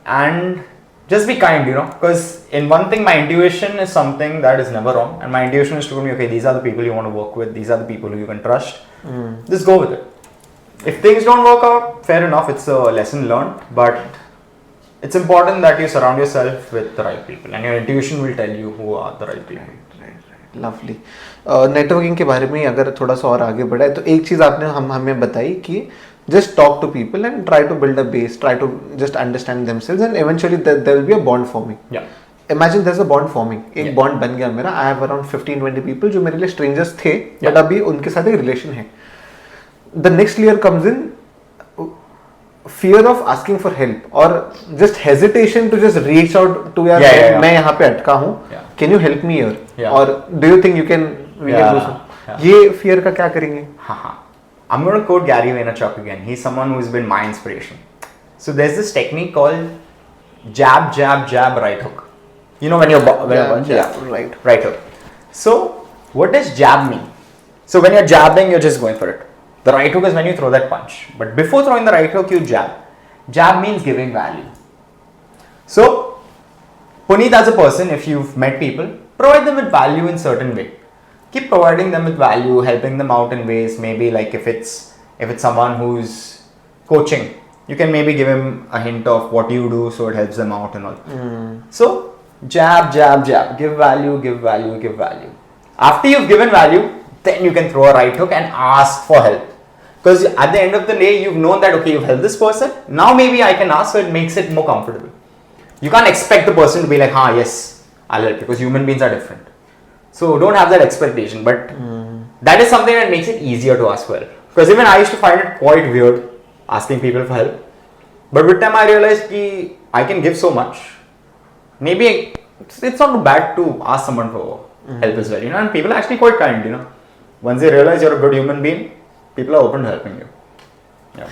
and just be kind, because in one thing, my intuition is something that is never wrong. And my intuition is to me, okay, these are the people you want to work with. These are the people who you can trust. Just go with it. If things don't work out, fair enough. It's a lesson learned. But it's important that you surround yourself with the right people. And your intuition will tell you who are the right people. Right. Lovely. Networking के बारे में अगर थोड़ा सा और आगे बढ़ा है तो एक चीज़ आपने हमें बताई कि just talk to people and try to build a base, try to just understand themselves, and eventually there will be a bond forming. Yeah. Imagine there's a bond forming. एक bond बन गया मेरा. I have around 15-20 people जो मेरे लिए strangers थे, but अभी उनके साथ एक relation है. The next layer comes in fear of asking for help or just hesitation to just reach out to यार मैं यहाँ पे अटका हूँ. Can you help me here? Or do you think we can do something? ये fear का क्या करेंगे? I'm going to quote Gary Vaynerchuk again. He's someone who's been my inspiration. So there's this technique called jab, jab, jab, right hook. You know when you're right hook. So what does jab mean? So when you're jabbing, you're just going for it. The right hook is when you throw that punch. But before throwing the right hook, you jab. Jab means giving value. So Puneet, as a person, if you've met people, provide them with value in certain way. Keep providing them with value, helping them out in ways. Maybe like if it's someone who's coaching, you can maybe give him a hint of what you do so it helps them out and all. So jab, jab, jab. Give value, give value, give value. After you've given value, then you can throw a right hook and ask for help. Because at the end of the day, you've known that, okay, you've helped this person. Now maybe I can ask, so it makes it more comfortable. You can't expect the person to be like, yes, I'll help, because human beings are different. So don't have that expectation. But that is something that makes it easier to ask for help. Because even I used to find it quite weird asking people for help. But with time I realized that I can give so much. Maybe it's not too bad to ask someone for help as well. And people are actually quite kind, Once they realize you're a good human being, people are open to helping you. Yeah.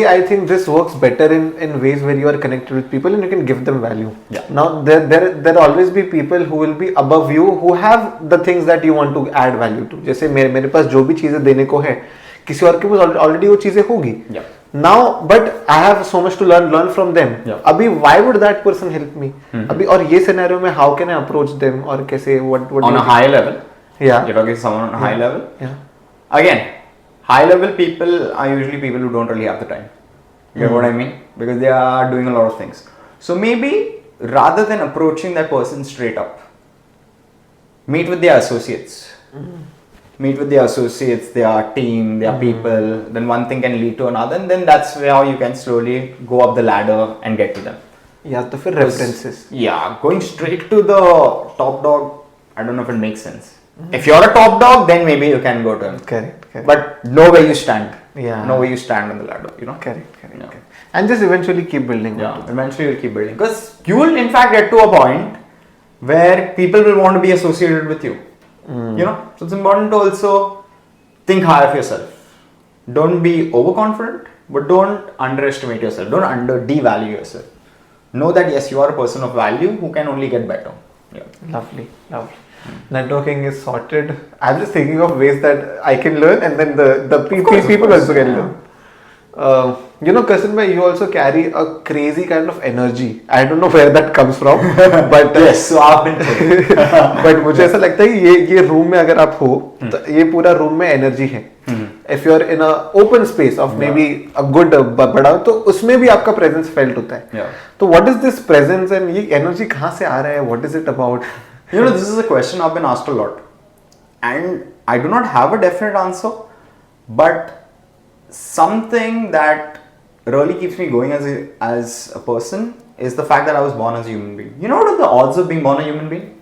I think this works better in ways where you are connected with people and you can give them value. Yeah. Now there always be people who will be above you who have the things that you want to add value to. जैसे मेरे पास जो भी चीजें देने को है, किसी और के पास already वो चीजें होगी. Yeah. Now, but I have so much to learn from them. Yeah. अभी why would that person help me? अभी और ये scenario में how can I approach them और कैसे what on a high level? Yeah. You're talking to someone on a high level? Yeah. Again, high level people are usually people who don't really have the time. You get what I mean? Because they are doing a lot of things. So maybe rather than approaching that person straight up, meet with their associates. Meet with their associates, their team, their people. Then one thing can lead to another, and then that's how you can slowly go up the ladder and get to them. Yeah, तो फिर references. Yeah, going straight to the top dog, I don't know if it makes sense. If you're a top dog, then maybe you can go to him. Correct. But know where you stand. Yeah. Know where you stand on the ladder, Correct. Yeah. And just eventually keep building. Yeah, eventually you'll keep building. Because you will in fact get to a point where people will want to be associated with you. So it's important to also think higher of yourself. Don't be overconfident, but don't underestimate yourself. Don't devalue yourself. Know that yes, you are a person of value who can only get better. Yeah. Lovely. Networking is sorted. I'm just thinking of ways that I can learn, and then the people also can learn. Kirsten bhai, you also carry a crazy kind of energy. I don't know where that comes from, but yes, so I've been told. but मुझे ऐसा लगता है ये room में अगर आप हो तो ये पूरा room में energy है. If you're in a open space of maybe a good बड़ा तो उसमें भी आपका presence felt होता है. Yeah. तो what is this presence and ये energy कहाँ से आ रहा है? What is it about? This is a question I've been asked a lot, and I do not have a definite answer, but something that really keeps me going as a person is the fact that I was born as a human being. You know what are the odds of being born a human being?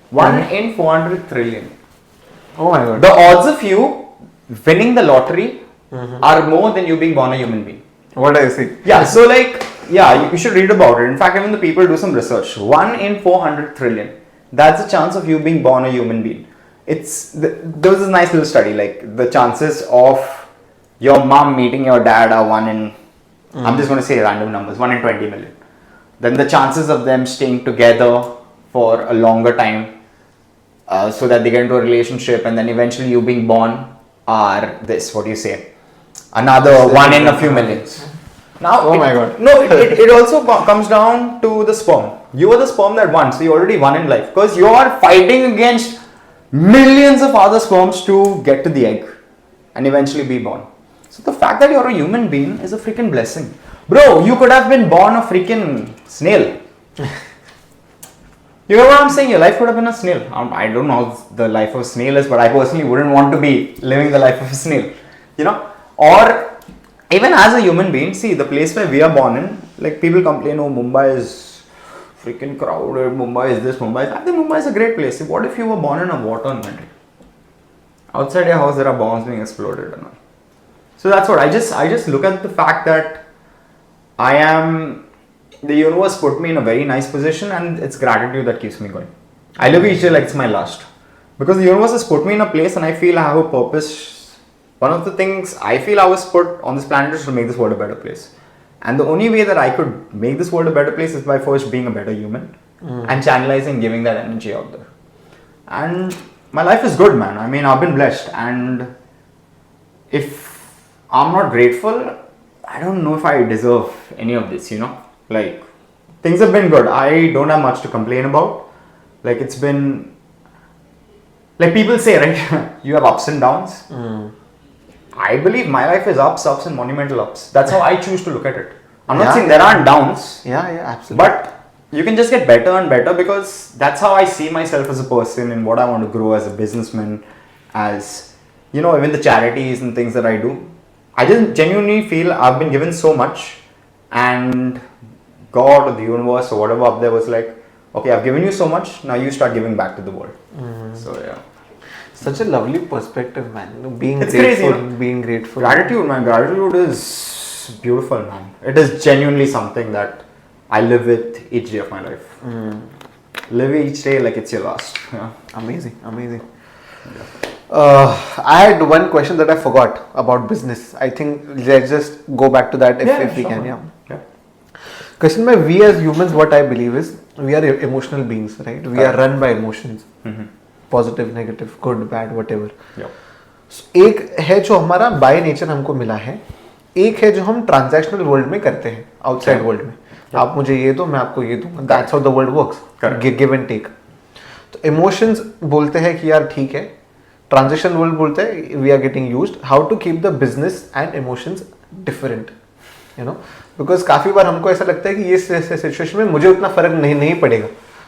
1 in 400 trillion. Oh my god. The odds of you winning the lottery are more than you being born a human being. What I see. Yeah, so you should read about it. In fact, even the people do some research. 1 in 400 trillion. That's the chance of you being born a human being. There was this nice little study, like the chances of your mom meeting your dad are 1 in, I'm just going to say random numbers, 1 in 20 million. Then the chances of them staying together for a longer time so that they get into a relationship and then eventually you being born are this, what do you say? Another 1 in a few millions. Now, oh my god. No, it also comes down to the sperm. You are the sperm that won, so you already won in life because you are fighting against millions of other sperms to get to the egg and eventually be born. So the fact that you're a human being is a freaking blessing. Bro, you could have been born a freaking snail. You know what I'm saying? Your life could have been a snail. I don't know how the life of a snail is, but I personally wouldn't want to be living the life of a snail. Or even as a human being, see the place where we are born in, like people complain, oh, Mumbai is freaking crowded, Mumbai is this, Mumbai is that. I think Mumbai is a great place. What if you were born in a war-torn country? Outside your house there are bombs being exploded and all. So that's what, I just look at the fact that the universe put me in a very nice position and it's gratitude that keeps me going. I live each day like it's my last. Because the universe has put me in a place and I feel I have a purpose. One of the things I feel I was put on this planet is to make this world a better place. And the only way that I could make this world a better place is by first being a better human and channelizing, giving that energy out there. And my life is good, man. I mean, I've been blessed. And if I'm not grateful, I don't know if I deserve any of this, Like, things have been good. I don't have much to complain about. Like, it's been, like people say, right? You have ups and downs. I believe my life is ups and monumental ups. That's how I choose to look at it. I'm not saying there aren't downs. Yeah, absolutely. But you can just get better and better because that's how I see myself as a person and what I want to grow as a businessman, as you know, even the charities and things that I do, I just genuinely feel I've been given so much, and God or the universe or whatever up there was like, okay, I've given you so much, now you start giving back to the world. So yeah. Such a lovely perspective, man. Being It's grateful, crazy, you know? being grateful. Gratitude, man. Gratitude is beautiful, man. It is genuinely something that I live with each day of my life. Live each day like it's your last. Yeah. Amazing, amazing. I had one question that I forgot about business. I think let's just go back to that if we sure, can. man. Yeah. Question by we as humans, what I believe is we are emotional beings, right? We are run by emotions. Positive negative good bad whatever एक है जो हमारा by nature हमको मिला है, एक है जो हम ट्रांजैक्शनल वर्ल्ड में करते हैं आउटसाइड वर्ल्ड में. आप मुझे ये दो मैं आपको ये दूंगा, that's how the world works, give and take. तो इमोशंस बोलते हैं कि यार ठीक है, ट्रांजैक्शनल वर्ल्ड बोलते हैं we are getting used how to keep the business and emotions different, you know, because काफी बार हमको ऐसा लगता है कि ये सिचुएशन में मुझे उतना फर्क नहीं पड़ेगा,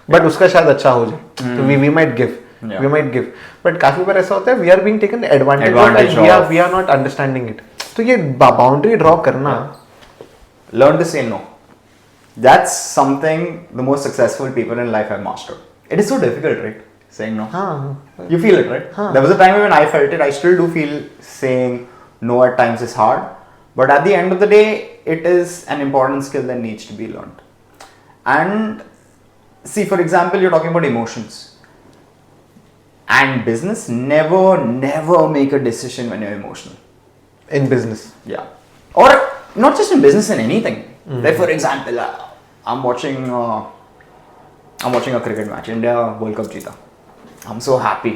बट उसका शायद अच्छा हो जाए, तो we might give. We might give, but काफी बार ऐसा होता है we are being taken advantage of and we are not understanding it. तो ये boundary draw करना, learn to say no. That's something the most successful people in life have mastered. It is so difficult, right? Saying no. You feel it, right? There was a time when I felt it. I still do feel saying no at times is hard, but at the end of the day, it is an important skill that needs to be learned. And see, for example, you're talking about emotions. And business, never make a decision when you're emotional. In business. Yeah. Or not just in business, in anything. Like for example, I'm watching a cricket match. India World Cup jeeta. I'm so happy.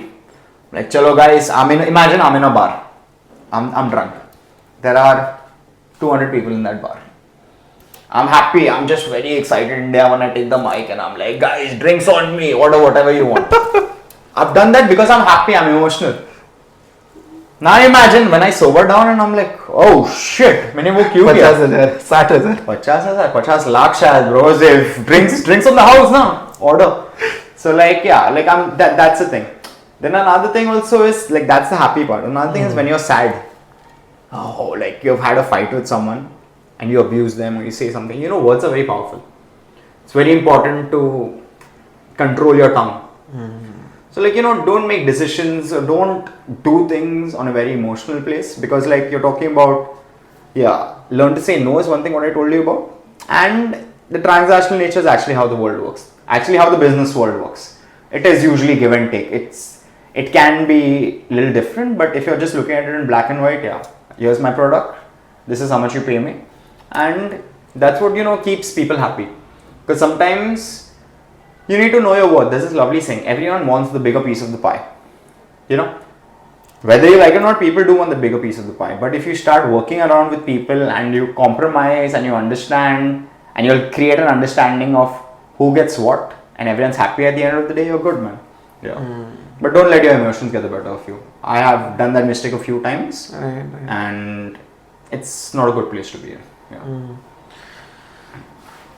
Like, chalo guys, imagine I'm in a bar. I'm drunk. There are 200 people in that bar. I'm happy. I'm just very excited. India when I take the mic and I'm like, guys, drinks on me. Order whatever you want. I've done that because I'm happy, I'm emotional. Now imagine when I sober down and I'm like, oh shit, मैंने वो क्यों किया? 50,000, 60,000, 50,000, 50 lakh शायद bro. If drinks on the house now, order. So like yeah, like that's the thing. Then another thing also is like that's the happy part. Another thing is when you're sad. Oh, like you've had a fight with someone and you abuse them or you say something. You know, words are very powerful. It's very important to control your tongue. So like, you know, don't make decisions or don't do things on a very emotional place, because like you're talking about, learn to say no is one thing what I told you about, and the transactional nature is actually how the world works, actually how the business world works. It is usually give and take. It can be a little different, but if you're just looking at it in black and white, here's my product, this is how much you pay me, and that's what, you know, keeps people happy. Because sometimes you need to know your worth. There's this lovely saying, everyone wants the bigger piece of the pie. You know, whether you like it or not, people do want the bigger piece of the pie. But if you start working around with people and you compromise and you understand and you'll create an understanding of who gets what and everyone's happy at the end of the day, you're good, man. But don't let your emotions get the better of you. I have done that mistake a few times, and it's not a good place to be in.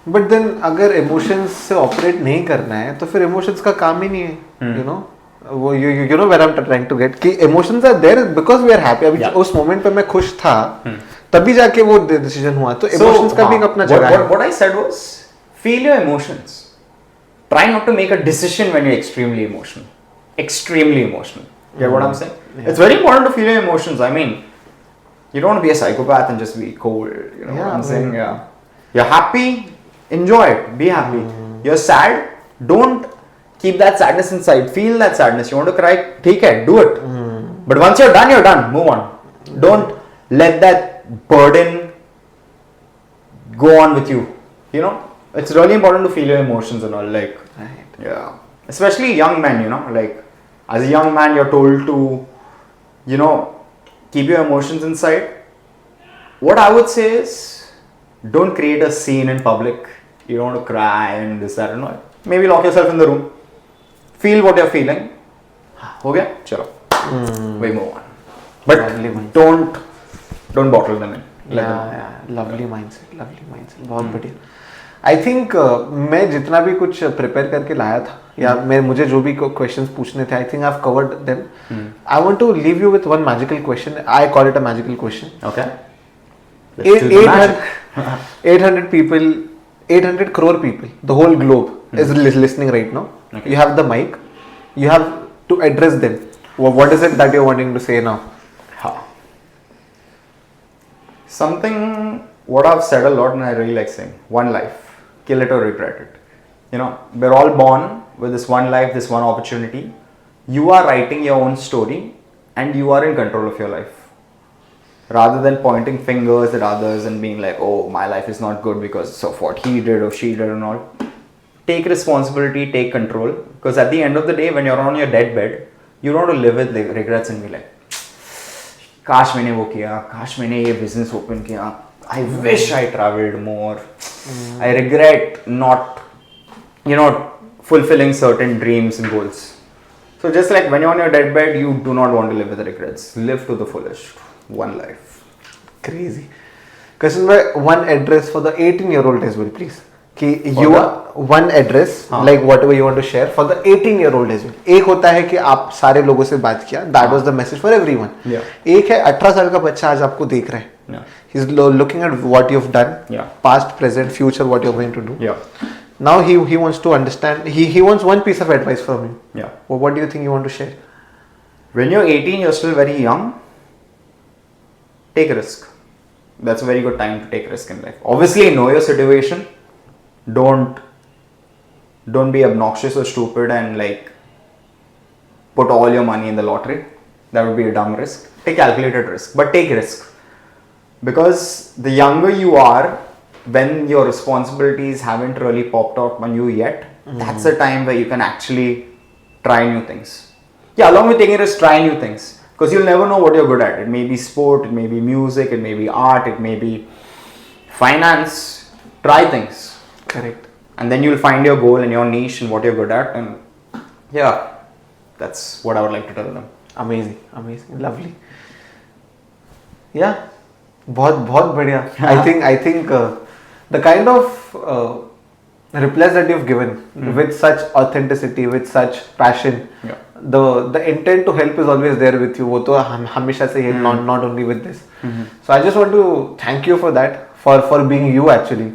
But then अगर emotions से operate नहीं करना है तो फिर emotions का काम ही नहीं है, यू नो. वो you know where I am trying to get कि emotions are there because we are happy. अभी उस मोमेंट पे मैं खुश था, तभी जाके वो डिसीजन हुआ. तो इमोशंस का भी एक अपना जगह है. What I said was feel your emotions. Try not to make a decision when you are extremely emotional. Get what I'm saying? It's very important to feel your emotions. I mean, you don't want to be a psychopath and just be cold, you know what I'm saying? You're happy, enjoy it, be happy. You're sad, don't keep that sadness inside. Feel that sadness. You want to cry, take it, do it. But once you're done, move on. Don't let that burden go on with you. You know, it's really important to feel your emotions and all, like, especially young men, you know, like, as a young man, you're told to, you know, keep your emotions inside. What I would say is, don't create a scene in public. You don't want to cry and this, that, and all. Maybe lock yourself in the room. Feel what you're feeling. Okay? Chalo. We move on. But don't bottle them in. Lovely mindset. बहुत बढ़िया. I think मैं जितना भी कुछ prepare करके लाया था या मुझे जो भी क्वेश्चंस पूछने थे, I think I have covered them. I want to leave you with one magical question. I call it a magical question. Okay. 800 people, 800 crore people, the whole globe is listening right now. Okay. You have the mic. You have to address them. What is it that you're wanting to say now? Something what I've said a lot and I really like saying. One life. Kill it or regret it. You know, we're all born with this one life, this one opportunity. You are writing your own story and you are in control of your life. Rather than pointing fingers at others and being like, oh, my life is not good because of what he did or she did and all. Take responsibility, take control. Because at the end of the day, when you're on your deathbed, you don't want to live with regrets and be like, काश मैंने वो किया, काश मैंने ये business open किया. I wish I traveled more. I regret not, fulfilling certain dreams and goals. So just like when you're on your deathbed, you do not want to live with regrets. Live to the fullest. One life. Crazy. Question by one address for the 18-year-old as well, please. कि you are one address, like whatever you want to share for the 18-year-old as well. एक होता है कि आप सारे लोगों से बात किया, that was the message for everyone. एक है 18 साल का बच्चा आज आपको देख रहा है. He's looking at what you've done, past, present, future, what you're going to do. Now he wants to understand. He wants one piece of advice from you. Well, what do you think you want to share? When you're 18, you're still very young. Take a risk. That's a very good time to take risk in life. Obviously, know your situation. Don't be obnoxious or stupid and like put all your money in the lottery. That would be a dumb risk. Take calculated risk, but take risk. Because the younger you are, when your responsibilities haven't really popped out on you yet, that's a time where you can actually try new things. Yeah, along with taking a risk, try new things. Because you'll never know what you're good at. It may be sport, it may be music, it may be art, it may be finance. Try things. Correct. And then you'll find your goal and your niche and what you're good at. And yeah, that's what I would like to tell them. Amazing, lovely. Yeah, बहुत बढ़िया. I think the kind of replies that you've given with such authenticity, with such passion, the intent to help is always there with you. वो तो हमेशा से ही, not only with this. So I just want to thank you for that, for being you actually.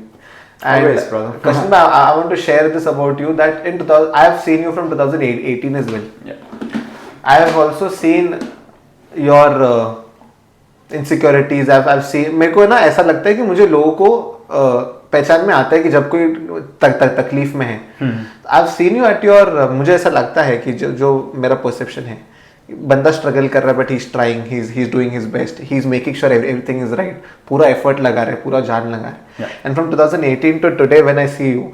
And always, brother. Krishnan, I want to share this about you that in 2000, I have seen you from 2018 as well. I have also seen your insecurities. I've seen, मेरे को ना ऐसा लगता है कि मुझे लोगों को पहचान में आता है कि जब कोई तकलीफ में है. I've seen you at your, मुझे ऐसा लगता है कि जो मेरा perception है, बंदा स्ट्रगल कर रहा है, but he is trying, he is doing his best, he is making sure everything is right. पूरा एफर्ट लगा रहे, पूरा जान लगा रहे. And from 2018 to today when I see you,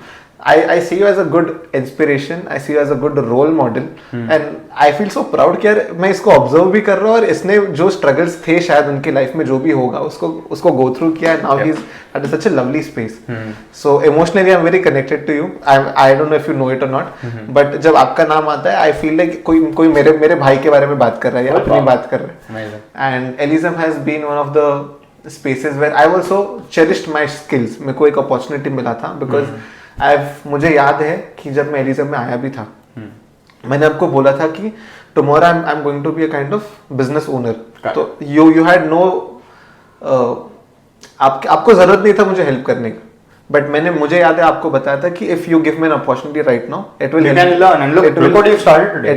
I see you as a good inspiration, I see you as a good role model, and I feel so proud कि यार मैं इसको observe भी कर रहा हूँ और इसने जो struggles थे शायद उनकी life में जो भी होगा उसको go through किया. Now he's at such a lovely space. So emotionally I'm very connected to you. I don't know if you know it or not, but जब आपका नाम आता है I feel like कोई मेरे भाई के बारे में बात कर रहा है या अपनी बात कर रहा है. And Elysium has been one of the spaces where I also cherished my skills. मेरे को एक opportunity मिला था because मुझे याद है कि जब मैं एलिज़म में आया भी था, मैंने आपको बोला था कि tomorrow I am going to be a kind of business owner. तो यू हैड नो, आपको जरूरत नहीं था मुझे हेल्प करने का, बट मुझे याद है आपको बताया था कि if you give me an opportunity right now, it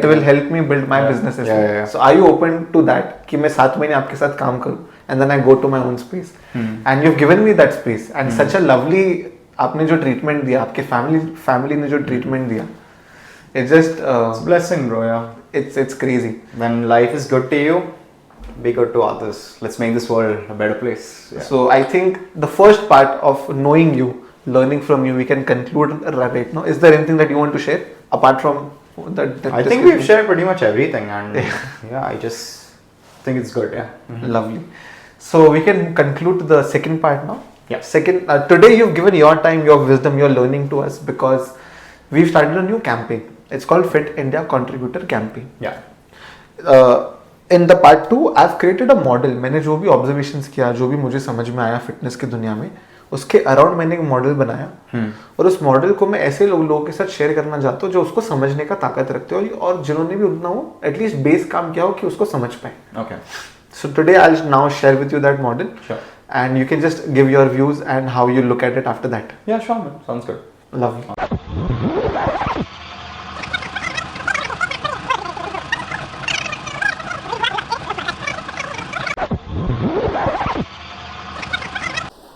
will help me build my businesses. So are you open to that कि मैं 7 महीने आपके साथ काम करूं and then I go to my own space, and you have given me that space and such a lovely, आपने जो treatment दिया, आपके फैमिली ने जो ट्रीटमेंट दिया, it's just it's a blessing, bro. It's crazy. When life is good to you, be good to others. Let's make this world a better place. So I think the first part of knowing you, learning from you, we can conclude right now. Is there anything that you want to share apart from that I think we've shared pretty much everything, and I just think it's good. Lovely. So we can conclude the second part now. Second, today you've given your time, your wisdom, your learning to us because we've started a new campaign. It's called Fit India Contributor Campaign. In the part 2, I've created a model. मैंने जो भी observations किया, जो भी मुझे समझ में आया फिटनेस की दुनिया में, उसके अराउंड मैंने एक मॉडल बनाया और उस मॉडल को मैं ऐसे लोगों के साथ शेयर करना चाहता हूँ जो उसको समझने का ताकत रखते हो और जिन्होंने भी उतना हो एटलीस्ट बेस काम किया हो कि उसको समझ पाए. Okay. So today I'll now share with you that model. Sure. And you can just give your views and how you look at it after that. Yeah, sure, man. Sounds good. Lovely.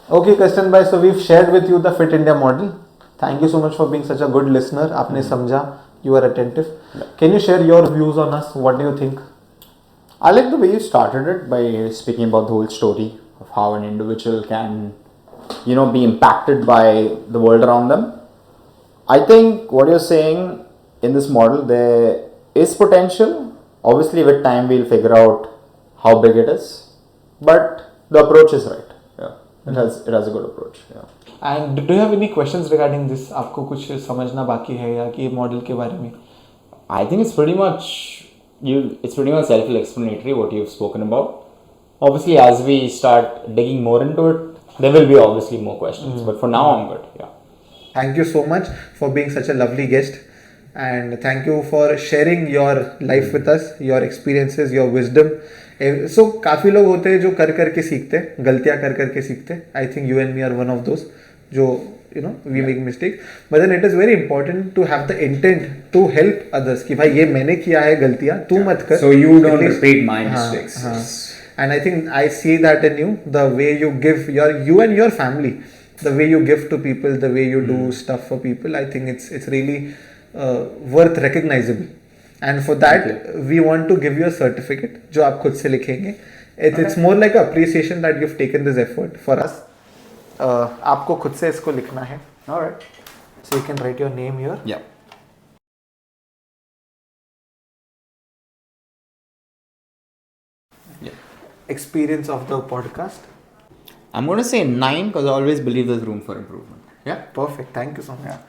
Okay, Kirsten bhai, so we've shared with you the Fit India model. Thank you so much for being such a good listener. आपने समझा, you are attentive. Can you share your views on us? What do you think? I like the way you started it by speaking about the whole story of how an individual can, be impacted by the world around them. I think what you're saying in this model, there is potential. Obviously, with time, we'll figure out how big it is. But the approach is right. Yeah, it has a good approach. Yeah. And do you have any questions regarding this? आपको कुछ समझना बाकी है या कि model के बारे में? I think it's pretty much self-explanatory what you've spoken about. Obviously, as we start digging more into it, there will be obviously more questions. But for now, I'm good. Yeah. Thank you so much for being such a lovely guest, and thank you for sharing your life with us, your experiences, your wisdom. So काफी लोग होते हैं जो कर करके सीखते हैं, गलतियां कर करके सीखते हैं. I think you and me are one of those जो we make mistakes, but then it is very important to have the intent to help others कि भाई ये मैंने किया है गलतियां, तू मत कर. So you don't repeat my mistakes. And I think I see that in you, the way you give you and your family, the way you give to people, the way you do stuff for people. I think it's really worth recognizable. And for that we want to give you a certificate जो आप खुद से लिखेंगे. It's more like a appreciation that you've taken this effort for us. आपको खुद से इसको लिखना है. All right. So you can write your name here. Yeah. Experience of the podcast. I'm going to say 9 because I always believe there's room for improvement. Yeah. Perfect. Thank you so much.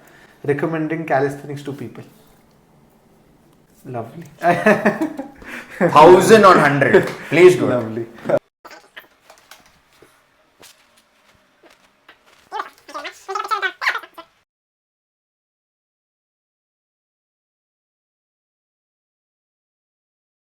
Recommending calisthenics to people. Lovely. 1,000 on 100. Please do it. Lovely.